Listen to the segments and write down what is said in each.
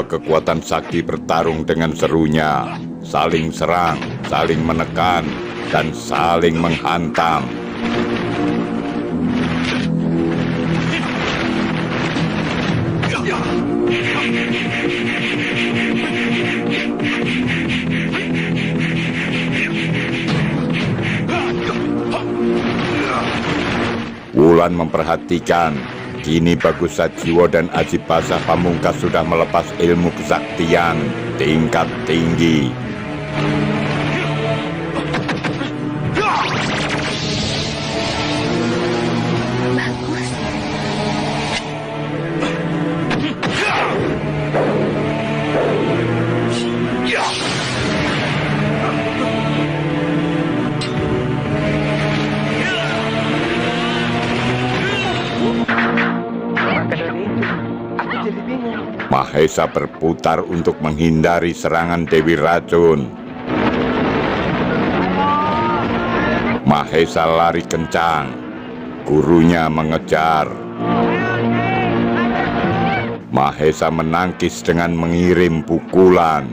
kekuatan sakti bertarung dengan serunya, saling serang, saling menekan, dan saling menghantam. Wulan memperhatikan, kini Bagus Sajiwo dan Aji Pasah Pamungkas sudah melepas ilmu kesaktian tingkat tinggi. Mahesa berputar untuk menghindari serangan Dewi Racun. Mahesa lari kencang, gurunya mengejar. Mahesa menangkis dengan mengirim pukulan.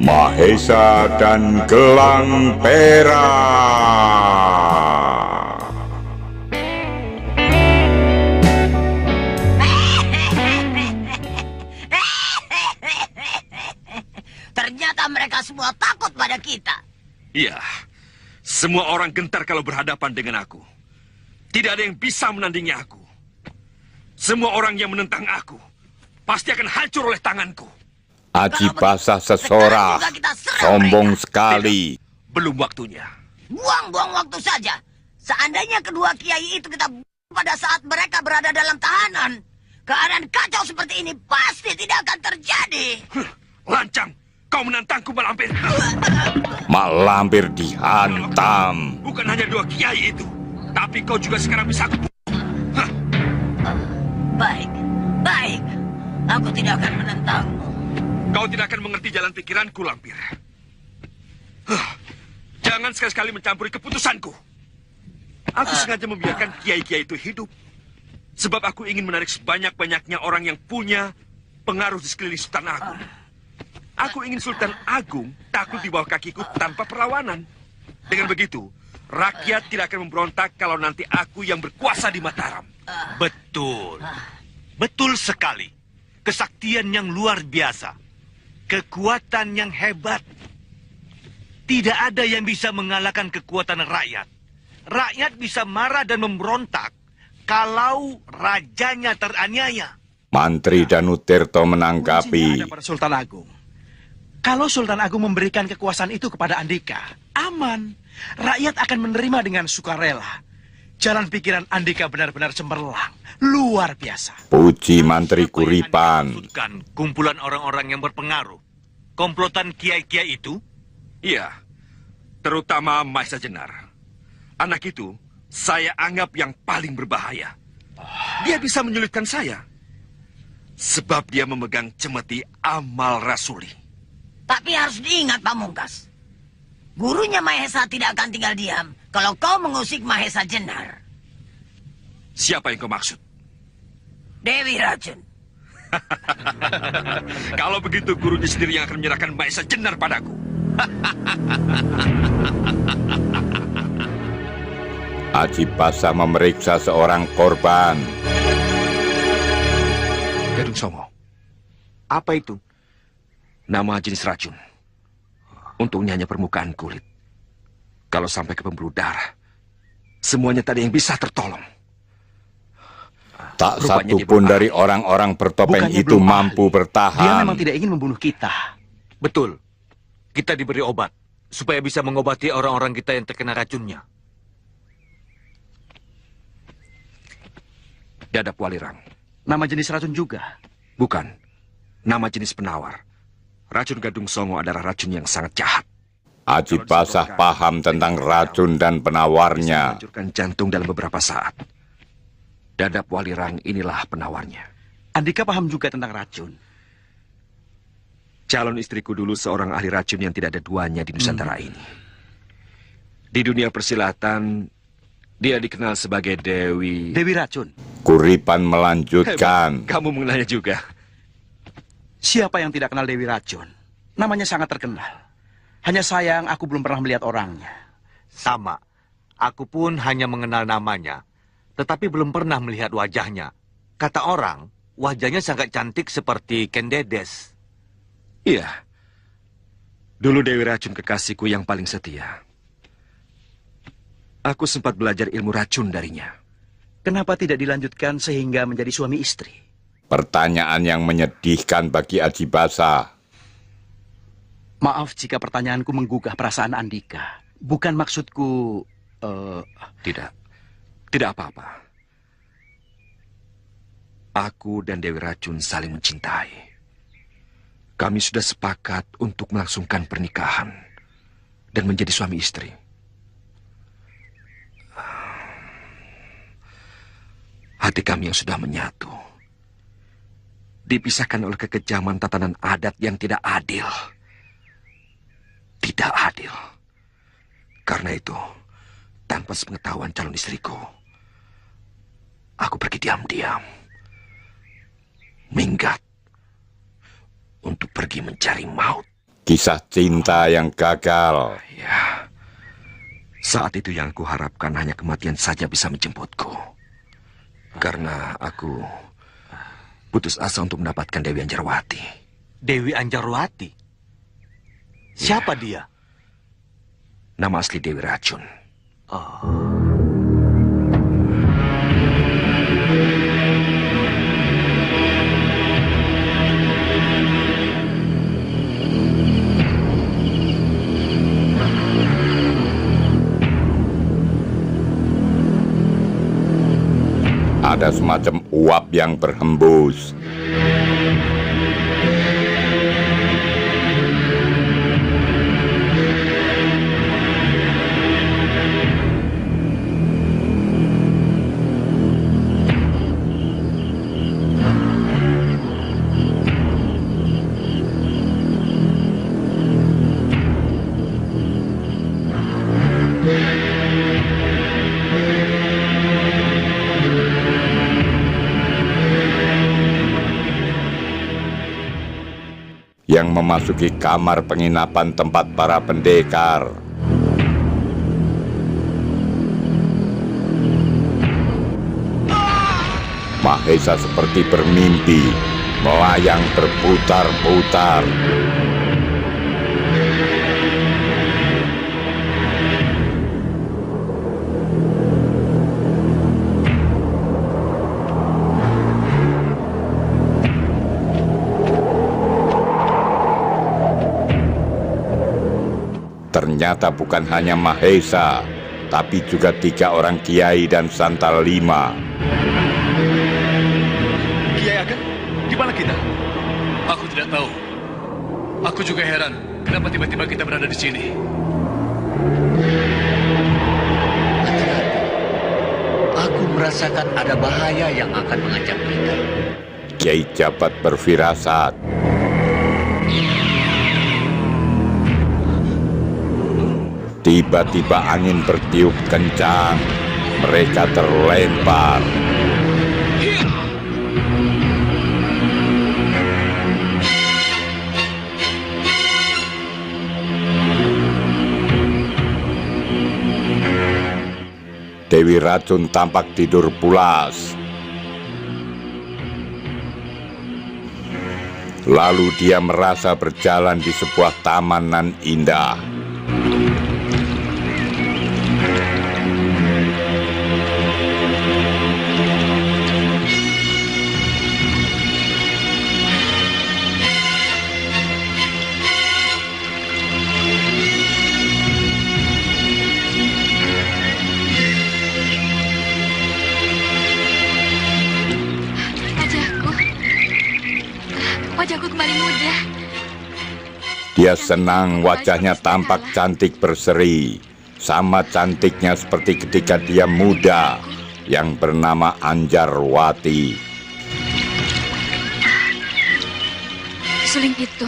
Mahesa dan Gelang Perak. Ternyata mereka semua takut pada kita. Iya, semua orang gentar kalau berhadapan dengan aku. Tidak ada yang bisa menandingi aku. Semua orang yang menentang aku pasti akan hancur oleh tanganku. Aji Pasah sesorak, sombong sekali. Belum waktunya. Buang-buang waktu saja. Seandainya kedua kiai itu kita pada saat mereka berada dalam tahanan, keadaan kacau seperti ini pasti tidak akan terjadi. Lancang, kau menantangku, Mak Lampir. Mak Lampir dihantam. Bukan hanya dua kiai itu, tapi kau juga sekarang bisa aku. Baik, baik. Aku tidak akan menentangmu. Kau tidak akan mengerti jalan pikiranku, Lampir. Jangan sekali-sekali mencampuri keputusanku. Aku sengaja membiarkan kiai-kiai itu hidup. Sebab aku ingin menarik sebanyak-banyaknya orang yang punya pengaruh di sekeliling Sultan Agung. Aku ingin Sultan Agung takluk di bawah kakiku tanpa perlawanan. Dengan begitu, rakyat tidak akan memberontak kalau nanti aku yang berkuasa di Mataram. Betul. Betul sekali. Kesaktian yang luar biasa. Kekuatan yang hebat. Tidak ada yang bisa mengalahkan kekuatan rakyat. Rakyat bisa marah dan memberontak kalau rajanya teraniaya. Mantri Danutirto menanggapi. Ada pada Sultan Agung. Kalau Sultan Agung memberikan kekuasaan itu kepada Andika, aman. Rakyat akan menerima dengan sukarela. Jalan pikiran Andika benar-benar cemerlang. Luar biasa. Puji Mantri Kuripan. Kumpulan orang-orang yang berpengaruh. Komplotan kiai-kiai itu? Iya, terutama Mahesa Jenar. Anak itu saya anggap yang paling berbahaya. Dia bisa menyulitkan saya. Sebab dia memegang cemeti amal rasuli. Tapi harus diingat, Pamungkas. Gurunya Mahesa tidak akan tinggal diam kalau kau mengusik Mahesa Jenar. Siapa yang kau maksud? Dewi Racun. Kalau begitu gurunya sendiri yang akan menyerahkan Mahesa Jenar padaku. Aji Pasah memeriksa seorang korban. Gadung Songo. Apa itu? Nama jenis racun. Untungnya hanya permukaan kulit. Kalau sampai ke pembuluh darah, semuanya tadi yang bisa tertolong. Tak satu pun dari orang-orang bertopeng Bukannya itu belum mampu ahli. bertahan. Dia memang tidak ingin membunuh kita. Betul. Kita diberi obat supaya bisa mengobati orang-orang kita yang terkena racunnya. Dadap Walirang. Nama jenis racun juga. Bukan. Nama jenis penawar. Racun Gadung Songo adalah racun yang sangat jahat. Aji Pasah paham tentang racun dan Bisa penawarnya. menghancurkan jantung dalam beberapa saat. Dadap Walirang inilah penawarnya. Andika paham juga tentang racun. Calon istriku dulu seorang ahli racun yang tidak ada duanya di Nusantara ini. Di dunia persilatan, dia dikenal sebagai Dewi... Dewi Racun. Kuripan melanjutkan. Hebat, kamu mengenalnya juga. Siapa yang tidak kenal Dewi Racun? Namanya sangat terkenal. Hanya sayang aku belum pernah melihat orangnya. Sama. Aku pun hanya mengenal namanya, tetapi belum pernah melihat wajahnya. Kata orang, wajahnya sangat cantik seperti Ken Dedes. Iya. Dulu Dewi Racun kekasihku yang paling setia. Aku sempat belajar ilmu racun darinya. Kenapa tidak dilanjutkan sehingga menjadi suami istri? Pertanyaan yang menyedihkan bagi Aji Basa. Maaf jika pertanyaanku menggugah perasaan Andika. Bukan maksudku... Tidak. Tidak apa-apa. Aku dan Dewi Racun saling mencintai. Kami sudah sepakat untuk melangsungkan pernikahan dan menjadi suami istri. Hati kami yang sudah menyatu dipisahkan oleh kekejaman tatanan adat yang tidak adil. Tidak adil. Karena itu, tanpa sepengetahuan calon istriku, aku pergi diam-diam, minggat, untuk pergi mencari maut. Kisah cinta yang gagal. Ya, saat itu yang aku harapkan hanya kematian saja bisa menjemputku. Karena aku putus asa untuk mendapatkan Dewi Anjarwati. Dewi Anjarwati? Siapa dia? Nama asli Dewi Racun. Oh. Ada semacam uap yang berhembus. Yang memasuki kamar penginapan tempat para pendekar. Mahesa seperti bermimpi, melayang berputar-putar. Ternyata bukan hanya Mahesa, tapi juga 3 orang kiai dan santal 5. Kiai Ageng, di mana kita? Aku tidak tahu. Aku juga heran, kenapa tiba-tiba kita berada di sini. Hati-hati. Aku merasakan ada bahaya yang akan mengancam kita. Kiai Jabat berfirasat. Tiba-tiba angin bertiup kencang. Mereka terlempar. Dewi Racun tampak tidur pulas. Lalu dia merasa berjalan di sebuah taman nan indah. Wajahku kembali muda. Dia senang wajahnya tampak cantik berseri. Sama cantiknya seperti ketika dia muda, yang bernama Anjarwati. Suling itu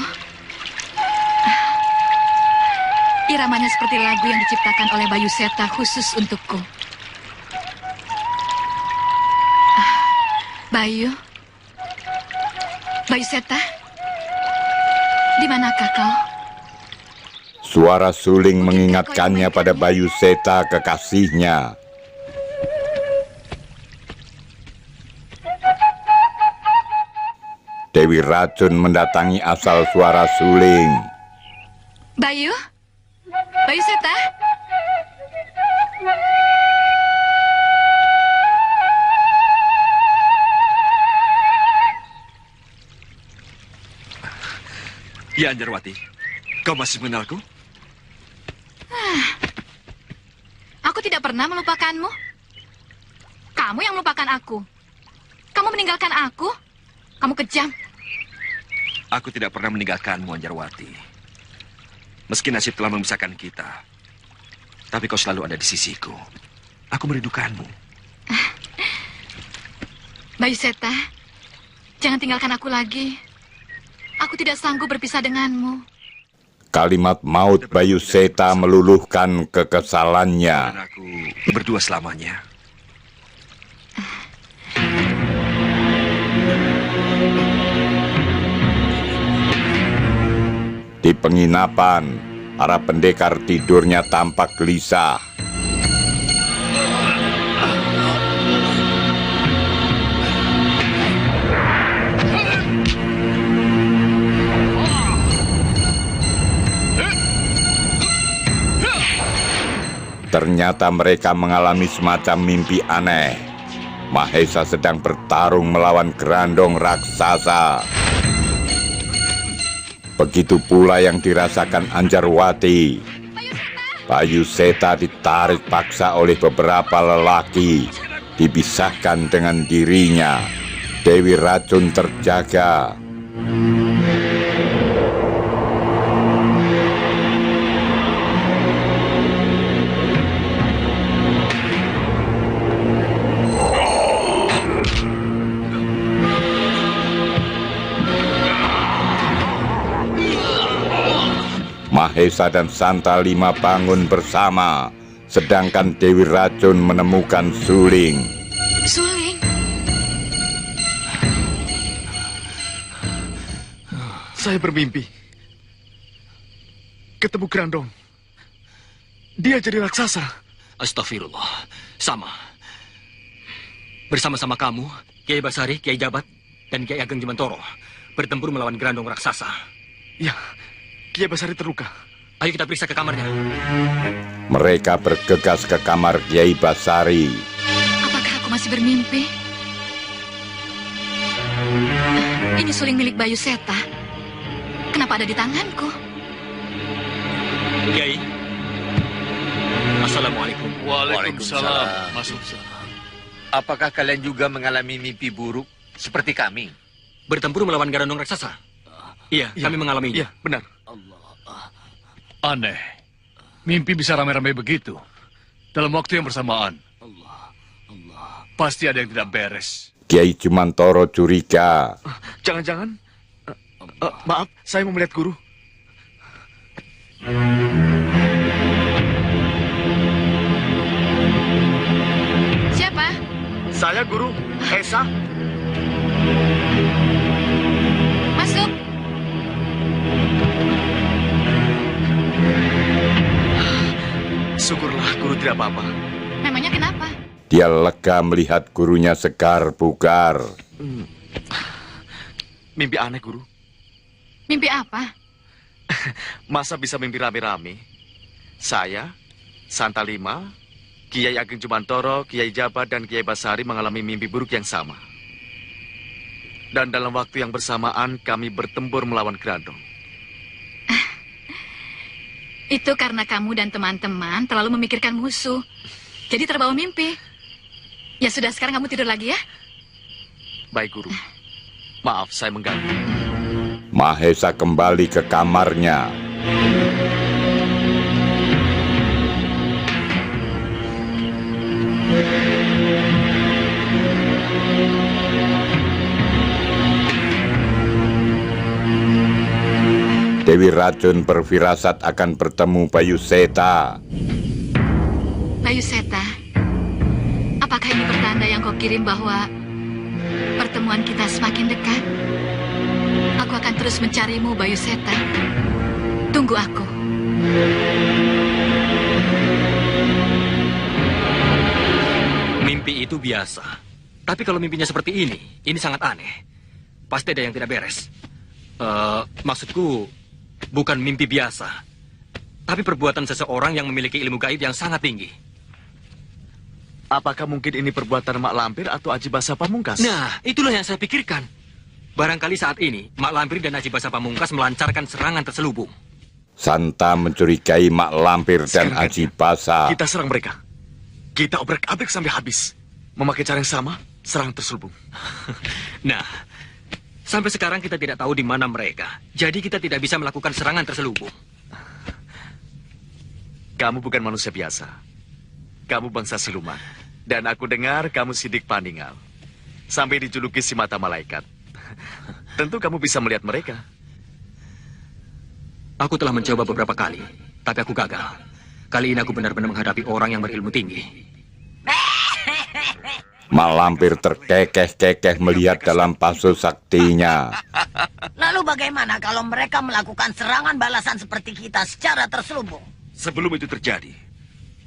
Iramanya seperti lagu yang diciptakan oleh Bayu Seta khusus untukku. Bayu? Bayu Seta? Di manakah kau? Suara suling mengingatkannya pada Bayu Seta kekasihnya. Dewi Racun mendatangi asal suara suling. Bayu? Bayu Seta? Ya, Anjarwati. Kau masih mengenalku? Aku tidak pernah melupakanmu. Kamu yang melupakan aku. Kamu meninggalkan aku. Kamu kejam. Aku tidak pernah meninggalkanmu, Anjarwati. Meski nasib telah memisahkan kita, tapi kau selalu ada di sisiku. Aku merindukanmu. Bayu Seta, jangan tinggalkan aku lagi. Aku tidak sanggup berpisah denganmu. Kalimat maut Bayu Seta meluluhkan kekesalannya. Dan aku berdua selamanya. Di penginapan, para pendekar tidurnya tampak gelisah. Ternyata mereka mengalami semacam mimpi aneh. Mahesa sedang bertarung melawan gerandong raksasa. Begitu pula yang dirasakan Anjarwati. Bayu Seta ditarik paksa oleh beberapa lelaki, dipisahkan dengan dirinya. Dewi Racun terjaga. Mahesa dan Santa Lima bangun bersama, sedangkan Dewi Racun menemukan suling. Suling? Saya bermimpi. Ketemu Grandong. Dia jadi raksasa. Astagfirullah. Sama. Bersama-sama kamu, Kiai Basari, Kiai Jabat, dan Kiai Ageng Jemantoro bertempur melawan gerandong raksasa. Ya, Kiai Basari terluka. Ayo kita periksa ke kamarnya. Mereka bergegas ke kamar Kiai Basari. Apakah aku masih bermimpi? Ini suling milik Bayu Seta. Kenapa ada di tanganku? Kiai. Assalamualaikum. Waalaikumsalam. Masuk. Apakah kalian juga mengalami mimpi buruk seperti kami? Bertempur melawan gerandong raksasa. Iya, kami mengalaminya. Iya, benar. Aneh. Mimpi bisa ramai-ramai begitu. Dalam waktu yang bersamaan. Pasti ada yang tidak beres. Kiai Jumantoro curiga. Jangan-jangan... maaf, saya mau melihat guru. Siapa? Saya guru, Esa. Masuk. Syukurlah guru tidak apa-apa. Memangnya kenapa? Dia lega melihat gurunya segar bugar. Mimpi aneh, guru. Mimpi apa? Masa bisa mimpi rame-rame? Saya, Santa Lima, Kiai Ageng Jumantoro, Kiai Jabat, dan Kiai Basari mengalami mimpi buruk yang sama. Dan dalam waktu yang bersamaan kami bertempur melawan gerandong. Itu karena kamu dan teman-teman terlalu memikirkan musuh. Jadi terbawa mimpi. Ya sudah, sekarang kamu tidur lagi ya. Baik, guru. Maaf, saya mengganggu. Mahesa kembali ke kamarnya. Dewi Racun berfirasat akan bertemu Bayu Seta. Bayu Seta, apakah ini pertanda yang kau kirim bahwa pertemuan kita semakin dekat? Aku akan terus mencarimu, Bayu Seta. Tunggu aku. Mimpi itu biasa. Tapi kalau mimpinya seperti ini sangat aneh. Pasti ada yang tidak beres. Maksudku, bukan mimpi biasa. Tapi perbuatan seseorang yang memiliki ilmu gaib yang sangat tinggi. Apakah mungkin ini perbuatan Mak Lampir atau Aji Basa Pamungkas? Nah, itulah yang saya pikirkan. Barangkali saat ini, Mak Lampir dan Aji Basa Pamungkas melancarkan serangan terselubung. Santa mencurigai Mak Lampir dan Sekarang Aji Basa. Kita serang mereka. Kita obrak-abrik sampai habis. Memakai cara yang sama, serang terselubung. Nah, sampai sekarang kita tidak tahu di mana mereka. Jadi kita tidak bisa melakukan serangan terselubung. Kamu bukan manusia biasa. Kamu bangsa siluman. Dan aku dengar kamu sidik Paninggal. Sampai dijuluki si mata malaikat. Tentu kamu bisa melihat mereka. Aku telah mencoba beberapa kali, tapi aku gagal. Kali ini aku benar-benar menghadapi orang yang berilmu tinggi. Mak Lampir terkekeh-kekeh melihat dalam pasu saktinya. Lalu bagaimana kalau mereka melakukan serangan balasan seperti kita secara terselubung? Sebelum itu terjadi,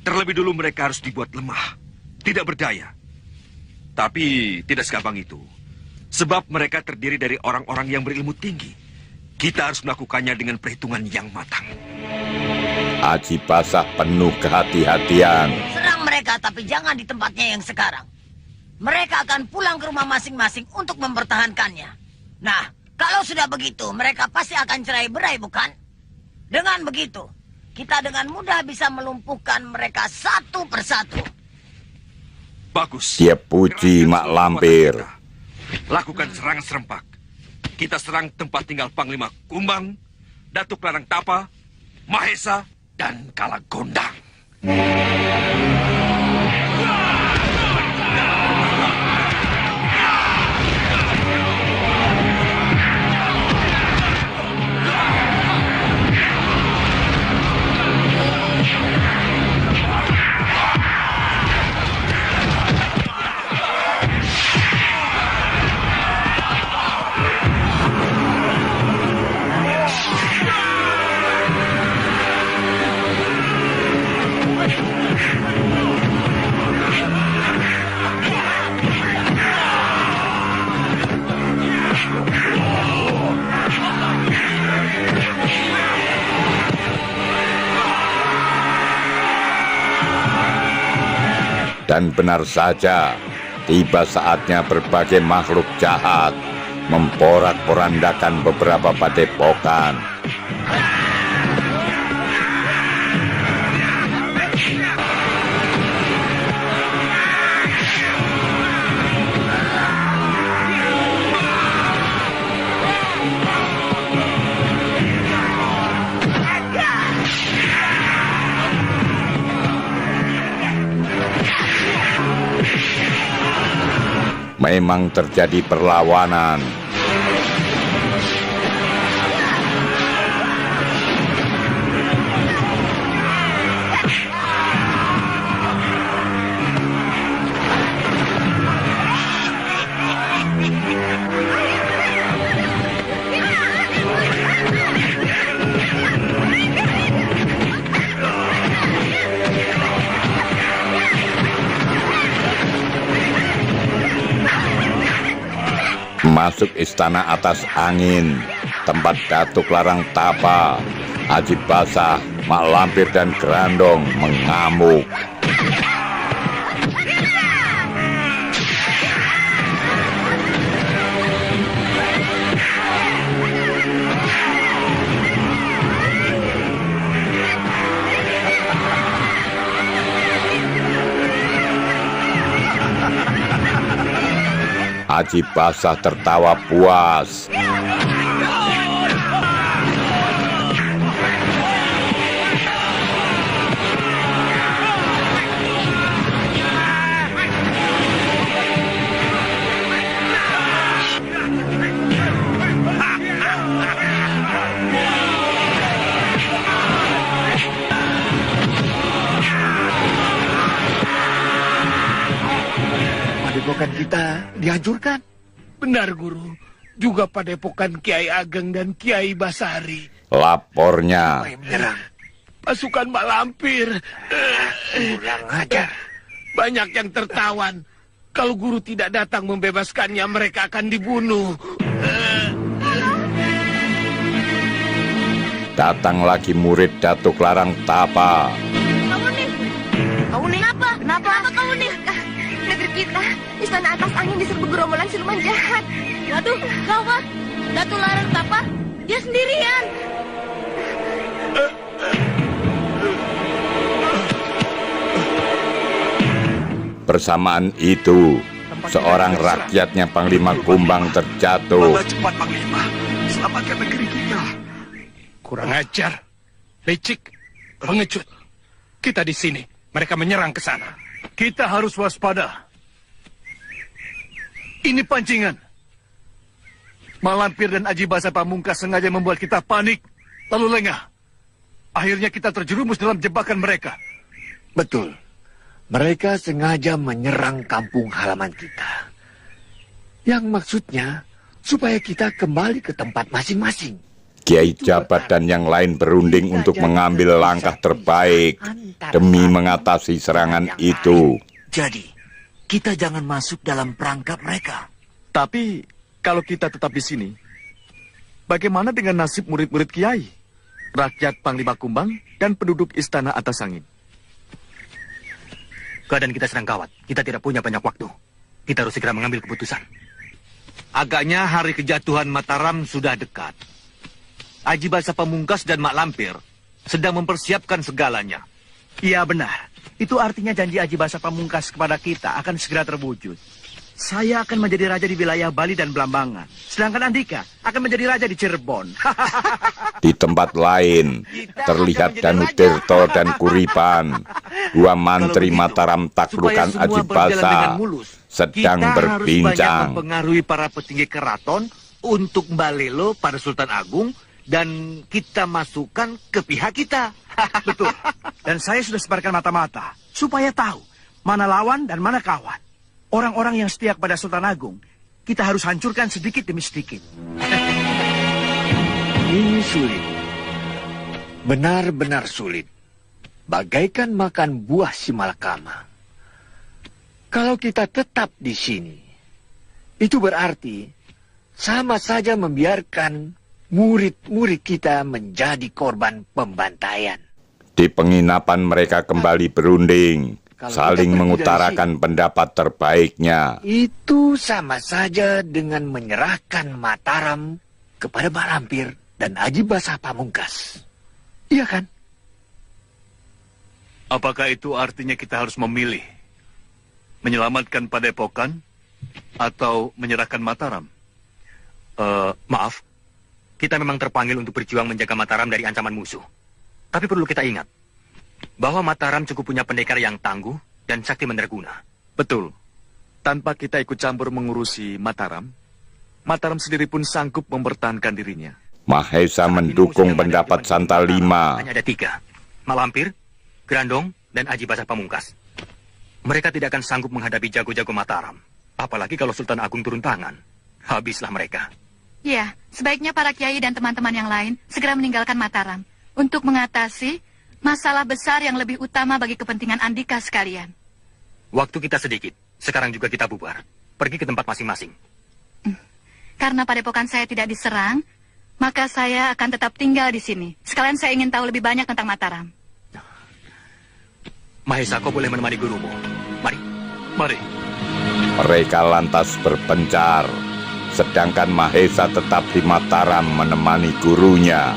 terlebih dulu mereka harus dibuat lemah, tidak berdaya. Tapi tidak segampang itu. Sebab mereka terdiri dari orang-orang yang berilmu tinggi. Kita harus melakukannya dengan perhitungan yang matang. Aji Basa penuh kehati-hatian. Serang mereka, tapi jangan di tempatnya yang sekarang. Mereka akan pulang ke rumah masing-masing untuk mempertahankannya. Nah, kalau sudah begitu, mereka pasti akan cerai-berai, bukan? Dengan begitu, kita dengan mudah bisa melumpuhkan mereka satu persatu. Bagus. Dia puji Mak Lampir. Lakukan serangan serempak. Kita serang tempat tinggal Panglima Kumbang, Datuk Larang Tapa, Mahesa, dan Kalagondang. Dan benar saja, tiba saatnya berbagai makhluk jahat memporak-porandakan beberapa padepokan. Memang terjadi perlawanan. Masuk istana atas angin, tempat Datuk Larang Tapa, Aji Basa, Mak Lampir dan Grandong mengamuk. Aji Basa tertawa puas. padepokan kita dihancurkan. Benar, Guru. Juga padepokan Kiai Ageng dan Kiai Basari. Lapornya, Menyerang. Pasukan Mak Lampir. Kurang ajar. Banyak yang tertawan. Kalau Guru tidak datang membebaskannya, mereka akan dibunuh. datang lagi murid Datuk Larang Tapa. Kau nih? Kenapa kau nih? Negeri kita, istana atas angin diserbu gerombolan siluman jahat. Waduh, gawat. Datuk Larang Tapa, dia sendirian. Bersamaan itu, seorang rakyatnya Panglima Kumbang terjatuh. Cepat, Panglima. Selamatkan negeri kita. Kurang ajar. Licik. Pengecut. Kita di sini. Mereka menyerang ke sana. Kita harus waspada. Ini pancingan. Malampir dan Aji Basa Pamungkas sengaja membuat kita panik, lalu lengah. Akhirnya kita terjerumus dalam jebakan mereka. Betul. Mereka sengaja menyerang kampung halaman kita. Yang maksudnya, supaya kita kembali ke tempat masing-masing. Kiai Jabat dan yang lain berunding untuk mengambil langkah terbaik demi mengatasi serangan itu. Jadi, kita jangan masuk dalam perangkap mereka. Tapi, kalau kita tetap di sini, bagaimana dengan nasib murid-murid Kiai, rakyat Panglima Kumbang, dan penduduk Istana Atas Angin? Keadaan kita sedang gawat. Kita tidak punya banyak waktu. Kita harus segera mengambil keputusan. Agaknya hari kejatuhan Mataram sudah dekat. Aji Basa Pamungkas dan Mak Lampir sedang mempersiapkan segalanya. Iya benar. Itu artinya janji Aji Basa Pamungkas kepada kita akan segera terwujud. Saya akan menjadi raja di wilayah Bali dan Belambangan. Sedangkan Andika akan menjadi raja di Cirebon. Di tempat lain, terlihat Danu Tirto dan Kuripan, dua mantri Mataram taklukan Aji Basa, sedang berbincang. Kita harus banyak mempengaruhi para petinggi keraton untuk Mbalelo pada Sultan Agung dan kita masukkan ke pihak kita. Betul. Dan saya sudah sebarkan mata-mata supaya tahu mana lawan dan mana kawan. Orang-orang yang setia kepada Sultan Agung, kita harus hancurkan sedikit demi sedikit. Ini sulit. Benar-benar sulit. Bagaikan makan buah si malakama. Kalau kita tetap di sini, itu berarti sama saja membiarkan murid-murid kita menjadi korban pembantaian. Di penginapan mereka kembali berunding, saling mengutarakan pendapat terbaiknya. Itu sama saja dengan menyerahkan Mataram kepada Mak Lampir dan Aji Basa Pamungkas. Iya kan? Apakah itu artinya kita harus memilih? Menyelamatkan Padepokan atau menyerahkan Mataram? Maaf, kita memang terpanggil untuk berjuang menjaga Mataram dari ancaman musuh. Tapi perlu kita ingat, bahwa Mataram cukup punya pendekar yang tangguh dan sakti mandraguna. Betul. Tanpa kita ikut campur mengurusi Mataram, Mataram sendiri pun sanggup mempertahankan dirinya. Mahesa mendukung pendapat Santalima. Hanya ada 3, Malampir, Grandong, dan Aji Basa Pamungkas. Mereka tidak akan sanggup menghadapi jago-jago Mataram. Apalagi kalau Sultan Agung turun tangan. Habislah mereka. Ya, sebaiknya para kiai dan teman-teman yang lain segera meninggalkan Mataram untuk mengatasi masalah besar yang lebih utama bagi kepentingan Andika sekalian. Waktu kita sedikit. Sekarang juga kita bubar. Pergi ke tempat masing-masing. Karena padepokan saya tidak diserang, maka saya akan tetap tinggal di sini. Sekalian saya ingin tahu lebih banyak tentang Mataram. Mahesa, kau boleh menemani gurumu. Mari. Mari. Mereka lantas berpencar, sedangkan Mahesa tetap di Mataram menemani gurunya.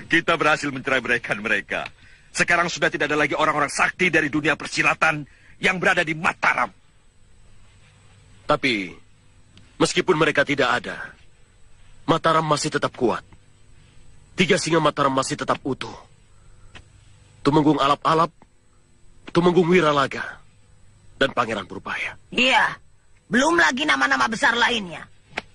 Kita berhasil mencerai-beraikan mereka. Sekarang sudah tidak ada lagi orang-orang sakti dari dunia persilatan yang berada di Mataram. Tapi, meskipun mereka tidak ada, Mataram masih tetap kuat. 3 singa Mataram masih tetap utuh. Tumenggung Alap-Alap, Tumenggung Wiralaga, dan Pangeran Purbaya. Iya, belum lagi nama-nama besar lainnya.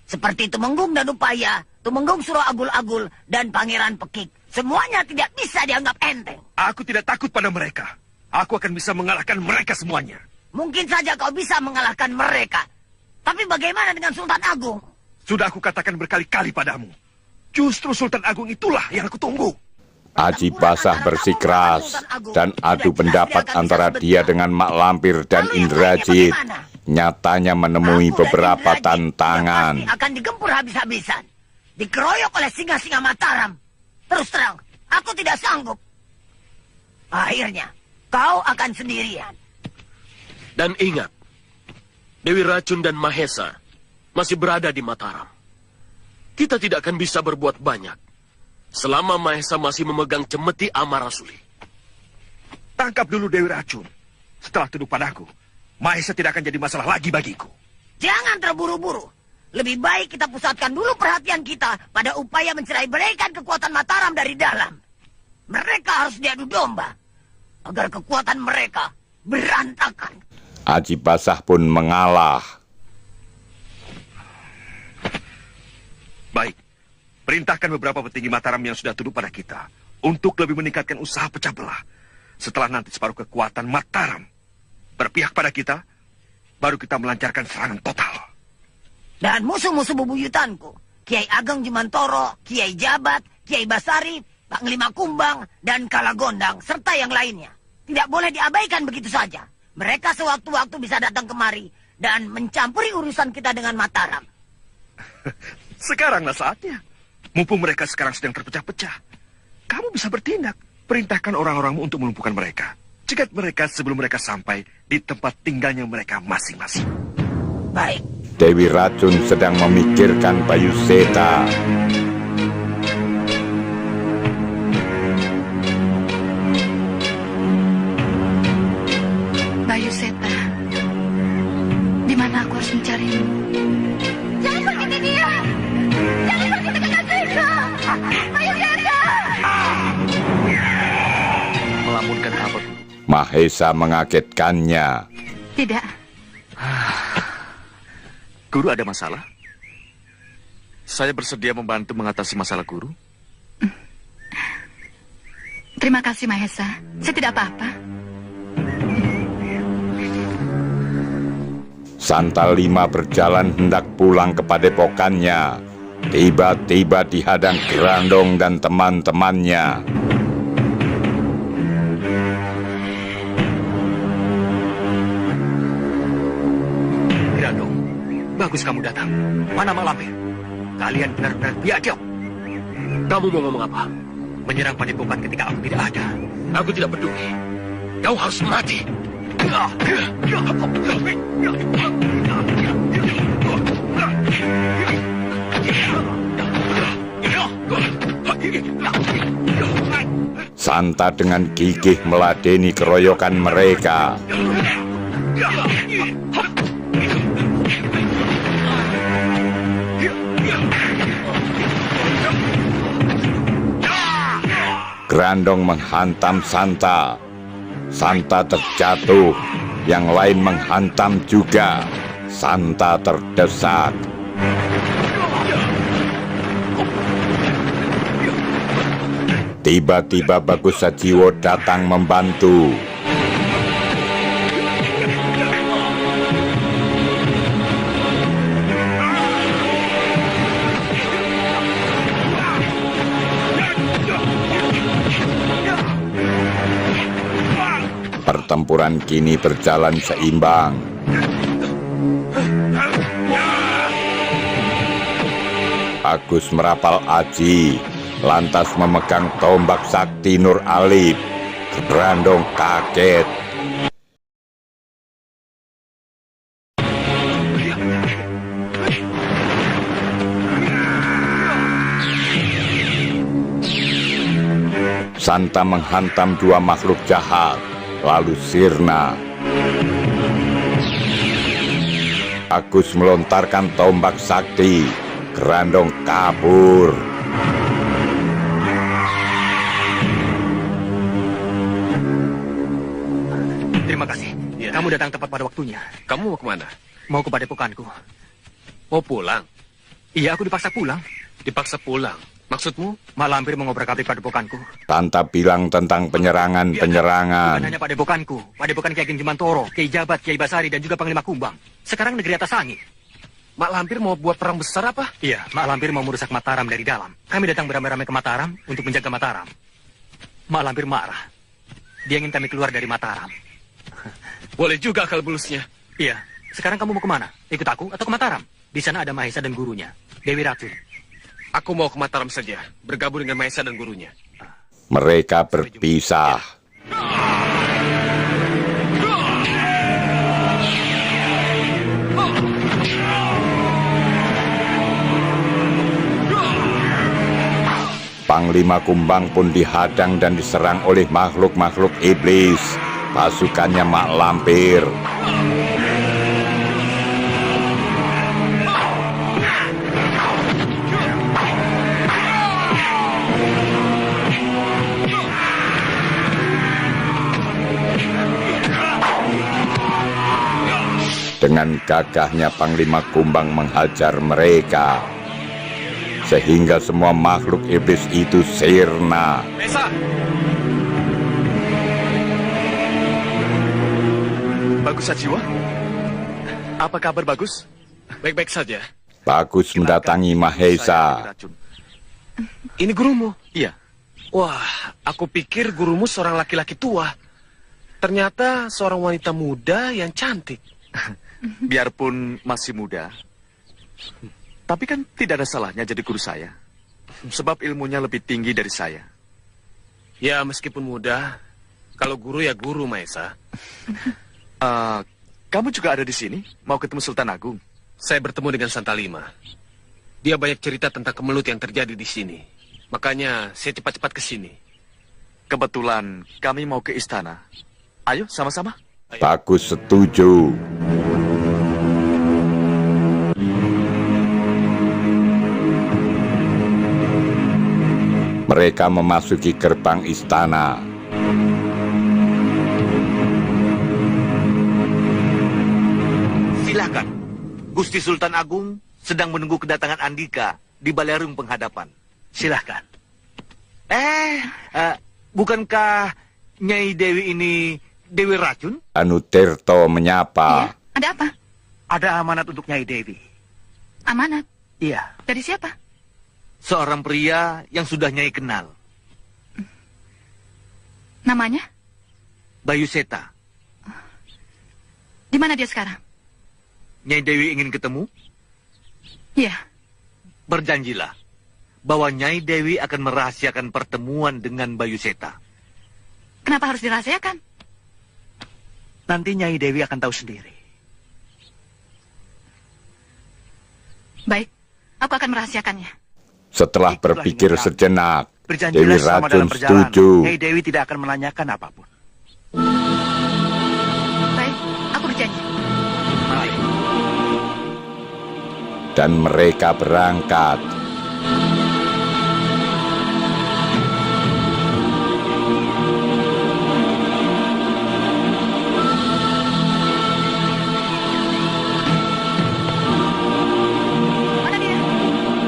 Seperti Tumenggung Danupaya, Tumenggung Suro Agul-Agul, dan Pangeran Pekik. Semuanya tidak bisa dianggap enteng. Aku tidak takut pada mereka. aku akan bisa mengalahkan mereka semuanya. Mungkin saja kau bisa mengalahkan mereka. Tapi bagaimana dengan Sultan Agung? Sudah aku katakan berkali-kali padamu. Justru Sultan Agung itulah yang aku tunggu. Aji Basah bersikeras dan adu pendapat antara dia dengan Mak Lampir dan Indrajit. Nyatanya menemui beberapa tantangan. Akan digempur habis-habisan. Dikeroyok oleh singa-singa Mataram. Terus terang, aku tidak sanggup. Akhirnya, kau akan sendirian. Dan ingat, Dewi Racun dan Mahesa masih berada di Mataram. Kita tidak akan bisa berbuat banyak selama Mahesa masih memegang cemeti Amarasuli. Tangkap dulu Dewi Racun. Setelah tunduk padaku, Mahesa tidak akan jadi masalah lagi bagiku. Jangan terburu-buru. Lebih baik kita pusatkan dulu perhatian kita pada upaya mencerai beraikan kekuatan Mataram dari dalam. Mereka harus diadu domba agar kekuatan mereka berantakan. Aji Basah pun mengalah. Baik, perintahkan beberapa petinggi Mataram yang sudah tunduk pada kita untuk lebih meningkatkan usaha pecah belah. Setelah nanti separuh kekuatan Mataram berpihak pada kita, baru kita melancarkan serangan total. Dan musuh-musuh bebuyutanku, Kiai Ageng Jumantoro, Kiai Jabat, Kiai Basari, Panglima Kumbang, dan Kalagondang, serta yang lainnya. Tidak boleh diabaikan begitu saja. Mereka sewaktu-waktu bisa datang kemari dan mencampuri urusan kita dengan Mataram. Sekaranglah saatnya. Mumpung mereka sekarang sedang terpecah-pecah, kamu bisa bertindak. Perintahkan orang-orangmu untuk melumpuhkan mereka. Cegat mereka sebelum mereka sampai di tempat tinggalnya mereka masing-masing. Baik. Dewi Racun sedang memikirkan Bayu Seta. Bayu Seta, di mana aku harus mencarimu? Jangan sakiti dia! Jangan sakiti kekasihku! Bayu Seta! Melamunkan apa? Mahesa mengagetkannya. Tidak. Guru ada masalah? Saya bersedia membantu mengatasi masalah guru. Terima kasih, Mahesa. Saya tidak apa-apa. Santa Lima berjalan hendak pulang ke padepokannya. Tiba-tiba dihadang Grandong dan teman-temannya. Grandong, bagus kamu datang. Mana Mak Lampir? Kalian benar-benar biadab. Kamu mau ngomong apa? Menyerang padepokan ketika aku tidak ada. Aku tidak peduli. Kau harus mati. Santa dengan gigih meladeni keroyokan mereka. Grandong menghantam Santa. Santa terjatuh. Yang lain menghantam juga. Santa terdesak. Tiba-tiba Bagus Sajiwo datang membantu. Pertempuran kini berjalan seimbang. Agus merapal Aji, lantas memegang tombak sakti Nur Alif. Grandong kaget. Santa menghantam dua makhluk jahat, lalu sirna. Agus melontarkan tombak sakti. Grandong kabur. Terima kasih. Kamu datang tepat pada waktunya. Kamu mau kemana? Mau ke padepokanku. Mau pulang? Iya, aku dipaksa pulang. Dipaksa pulang? Maksudmu, Mak Lampir mau ngobrak-abrik padepokanku? Tanta bilang tentang penyerangan-penyerangan. Bukan hanya padepokanku, padepokan Ki Ageng Jumantoro, Kiai Jabat, Kiai Basari, dan juga Panglima Kumbang. Sekarang negeri atas angin. Mak Lampir mau buat perang besar apa? Iya, Mak Lampir mau merusak Mataram dari dalam. Kami datang beramai-ramai ke Mataram untuk menjaga Mataram. Mak Lampir marah. Dia ingin kami keluar dari Mataram. Boleh juga akal bulusnya. Iya. Sekarang kamu mau kemana? Ikut aku atau ke Mataram? Di sana ada Mahesa dan gurunya, Dewi Racun. Aku mau ke Mataram saja, bergabung dengan Mahesa dan gurunya. Mereka berpisah. Panglima Kumbang pun dihadang dan diserang oleh makhluk-makhluk iblis, pasukannya Mak Lampir. Dengan gagahnya Panglima Kumbang menghajar mereka, sehingga semua makhluk iblis itu sirna. Mahesa! Bagus Sajiwa? Apa kabar Bagus? Baik-baik saja. Bagus mendatangi Mahesa. Ini gurumu? Iya. Wah, aku pikir gurumu seorang laki-laki tua. Ternyata seorang wanita muda yang cantik. Biarpun masih muda, tapi kan tidak ada salahnya jadi guru saya. Sebab ilmunya lebih tinggi dari saya. Ya, meskipun muda, kalau guru ya guru, Mahesa. Kamu juga ada di sini? Mau ketemu Sultan Agung? Saya bertemu dengan Santa Lima. Dia banyak cerita tentang kemelut yang terjadi di sini. Makanya saya cepat-cepat ke sini. Kebetulan kami mau ke istana. Ayo, sama-sama. Bagus setuju. Mereka memasuki gerbang istana. Silakan. Gusti Sultan Agung sedang menunggu kedatangan Andika di balerung penghadapan. Silahkan. Bukankah Nyai Dewi ini Dewi Racun? Anutirto menyapa. Iya, ada apa? Ada amanat untuk Nyai Dewi. Amanat? Iya. Dari siapa? Seorang pria yang sudah Nyai kenal. Namanya? Bayu Seta. Di mana dia sekarang? Nyai Dewi ingin ketemu? Iya. Berjanjilah bahwa Nyai Dewi akan merahasiakan pertemuan dengan Bayu Seta. Kenapa harus dirahasiakan? Nanti Nyai Dewi akan tahu sendiri. Baik, aku akan merahasiakannya. Setelah berpikir sejenak, Dewi Berjanjilah selama Racun dalam perjalanan, setuju. Nyai Dewi tidak akan menanyakan apapun. Baik, aku berjanji. Dan mereka berangkat.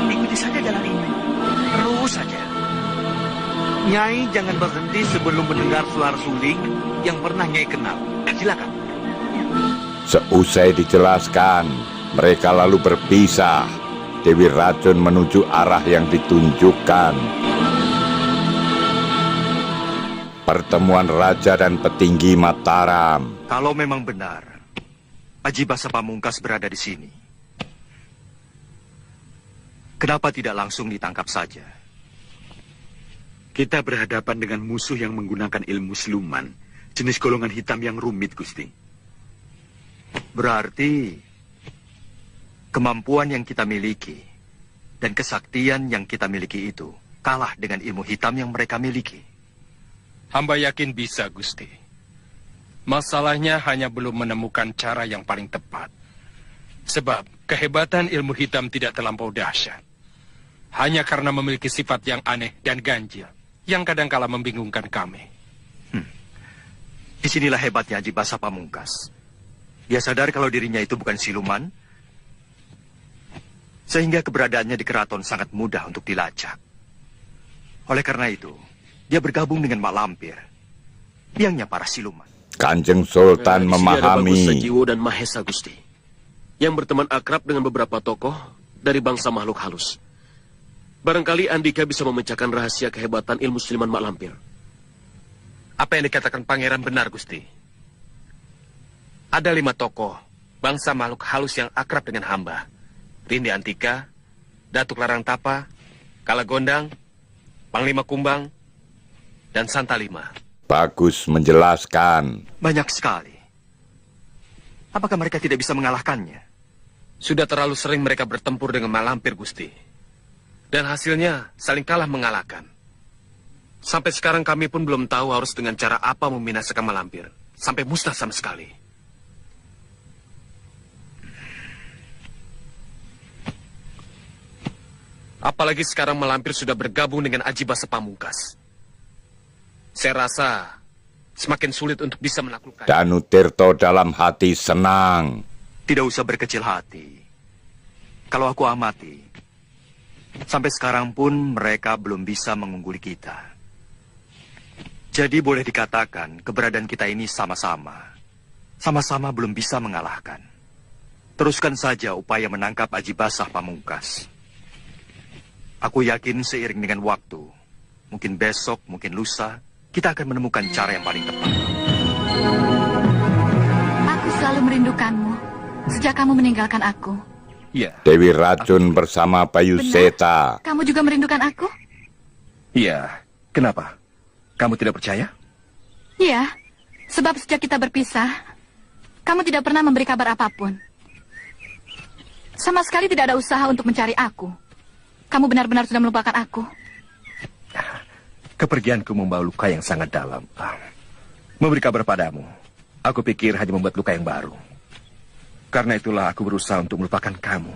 Ikuti saja jalan ini. Terus saja. Nyai jangan berhenti sebelum mendengar suara suling yang pernah Nyai kenal. Silakan. Seusai dijelaskan, mereka lalu berpisah. Dewi Racun menuju arah yang ditunjukkan. Pertemuan Raja dan Petinggi Mataram. Kalau memang benar, Aji Basa Pamungkas berada di sini, kenapa tidak langsung ditangkap saja? Kita berhadapan dengan musuh yang menggunakan ilmu siluman, jenis golongan hitam yang rumit, Gusti. Berarti kemampuan yang kita miliki dan kesaktian yang kita miliki itu kalah dengan ilmu hitam yang mereka miliki. Hamba yakin bisa, Gusti. Masalahnya hanya belum menemukan cara yang paling tepat. Sebab kehebatan ilmu hitam tidak terlampau dahsyat. Hanya karena memiliki sifat yang aneh dan ganjil, yang kadangkala membingungkan kami. Disinilah hebatnya Aji Basa Pamungkas. Dia sadar kalau dirinya itu bukan siluman, sehingga keberadaannya di keraton sangat mudah untuk dilacak. Oleh karena itu, dia bergabung dengan Mak Lampir, biangnya para siluman. Kanjeng Sultan Di sini ada Bagus memahami. Sajiwo dan Mahesa Gusti, yang berteman akrab dengan beberapa tokoh dari bangsa makhluk halus. Barangkali Andika bisa memecahkan rahasia kehebatan ilmu siluman Mak Lampir. Apa yang dikatakan pangeran benar, Gusti. Ada 5 tokoh bangsa makhluk halus yang akrab dengan hamba. Rindi Antika, Datuk Larang Tapa, Kalagondang, Panglima Kumbang, dan Santa Lima. Bagus menjelaskan. Banyak sekali. Apakah mereka tidak bisa mengalahkannya? Sudah terlalu sering mereka bertempur dengan Mak Lampir, Gusti. Dan hasilnya saling kalah mengalahkan. Sampai sekarang kami pun belum tahu harus dengan cara apa membinasakan Mak Lampir. Sampai musnah sama sekali. Apalagi sekarang Mak Lampir sudah bergabung dengan Aji Basa Pamungkas. Saya rasa semakin sulit untuk bisa menaklukkan. Danu Tirto dalam hati senang. Tidak usah berkecil hati. Kalau aku amati, sampai sekarang pun mereka belum bisa mengungguli kita. Jadi boleh dikatakan keberadaan kita ini sama-sama. Sama-sama belum bisa mengalahkan. Teruskan saja upaya menangkap Aji Basa Pamungkas. Aku yakin seiring dengan waktu, mungkin besok, mungkin lusa, kita akan menemukan cara yang paling tepat. Aku selalu merindukanmu sejak kamu meninggalkan aku. Iya. Dewi Racun bersama Bayu Seta. Kamu juga merindukan aku? Iya. Kenapa? Kamu tidak percaya? Iya, sebab sejak kita berpisah, kamu tidak pernah memberi kabar apapun. Sama sekali tidak ada usaha untuk mencari aku. Kamu benar-benar sudah melupakan aku. Kepergianku membawa luka yang sangat dalam. Memberi kabar padamu, aku pikir hanya membuat luka yang baru. Karena itulah aku berusaha untuk melupakan kamu.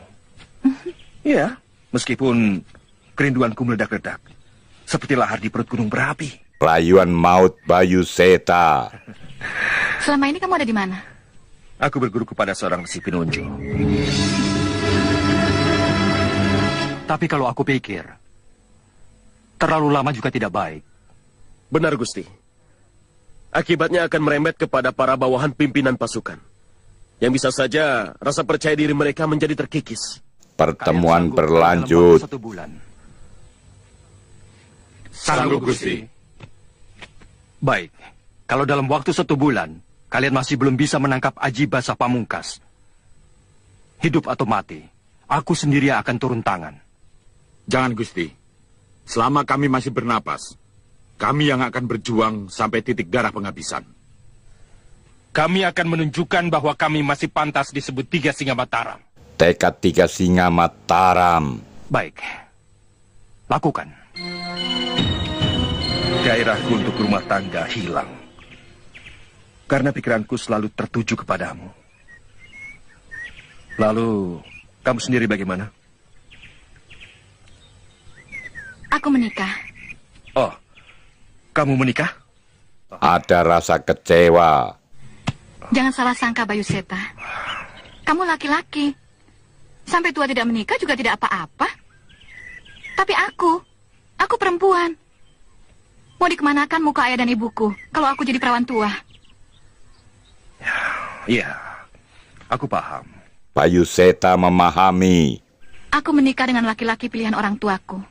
Iya, meskipun kerinduanku meledak-ledak. Seperti lahar di perut gunung berapi. Rayuan maut Bayu Seta. Selama ini kamu ada di mana? Aku berguru kepada seorang resi penunjuk. Tapi kalau aku pikir, terlalu lama juga tidak baik. Benar, Gusti. Akibatnya akan merembet kepada para bawahan pimpinan pasukan. Yang bisa saja rasa percaya diri mereka menjadi terkikis. Pertemuan berlanjut. Dalam waktu 1 bulan. Sanggup, Gusti. Baik, kalau dalam waktu 1 bulan, kalian masih belum bisa menangkap Aji Basa Pamungkas. Hidup atau mati, aku sendiri akan turun tangan. Jangan, Gusti. Selama kami masih bernapas, kami yang akan berjuang sampai titik darah penghabisan. Kami akan menunjukkan bahwa kami masih pantas disebut 3 Singa Mataram. Tekad 3 Singa Mataram. Baik, lakukan. Gairahku untuk rumah tangga hilang. Karena pikiranku selalu tertuju kepadamu. Lalu, kamu sendiri bagaimana? Aku menikah. Oh, kamu menikah? Ada rasa kecewa. Jangan salah sangka, Bayu Seta. Kamu laki-laki. Sampai tua tidak menikah juga tidak apa-apa. Tapi aku perempuan. Mau dikemanakan muka ayah dan ibuku kalau aku jadi perawan tua? Iya, aku paham. Bayu Seta memahami. Aku menikah dengan laki-laki pilihan orang tuaku.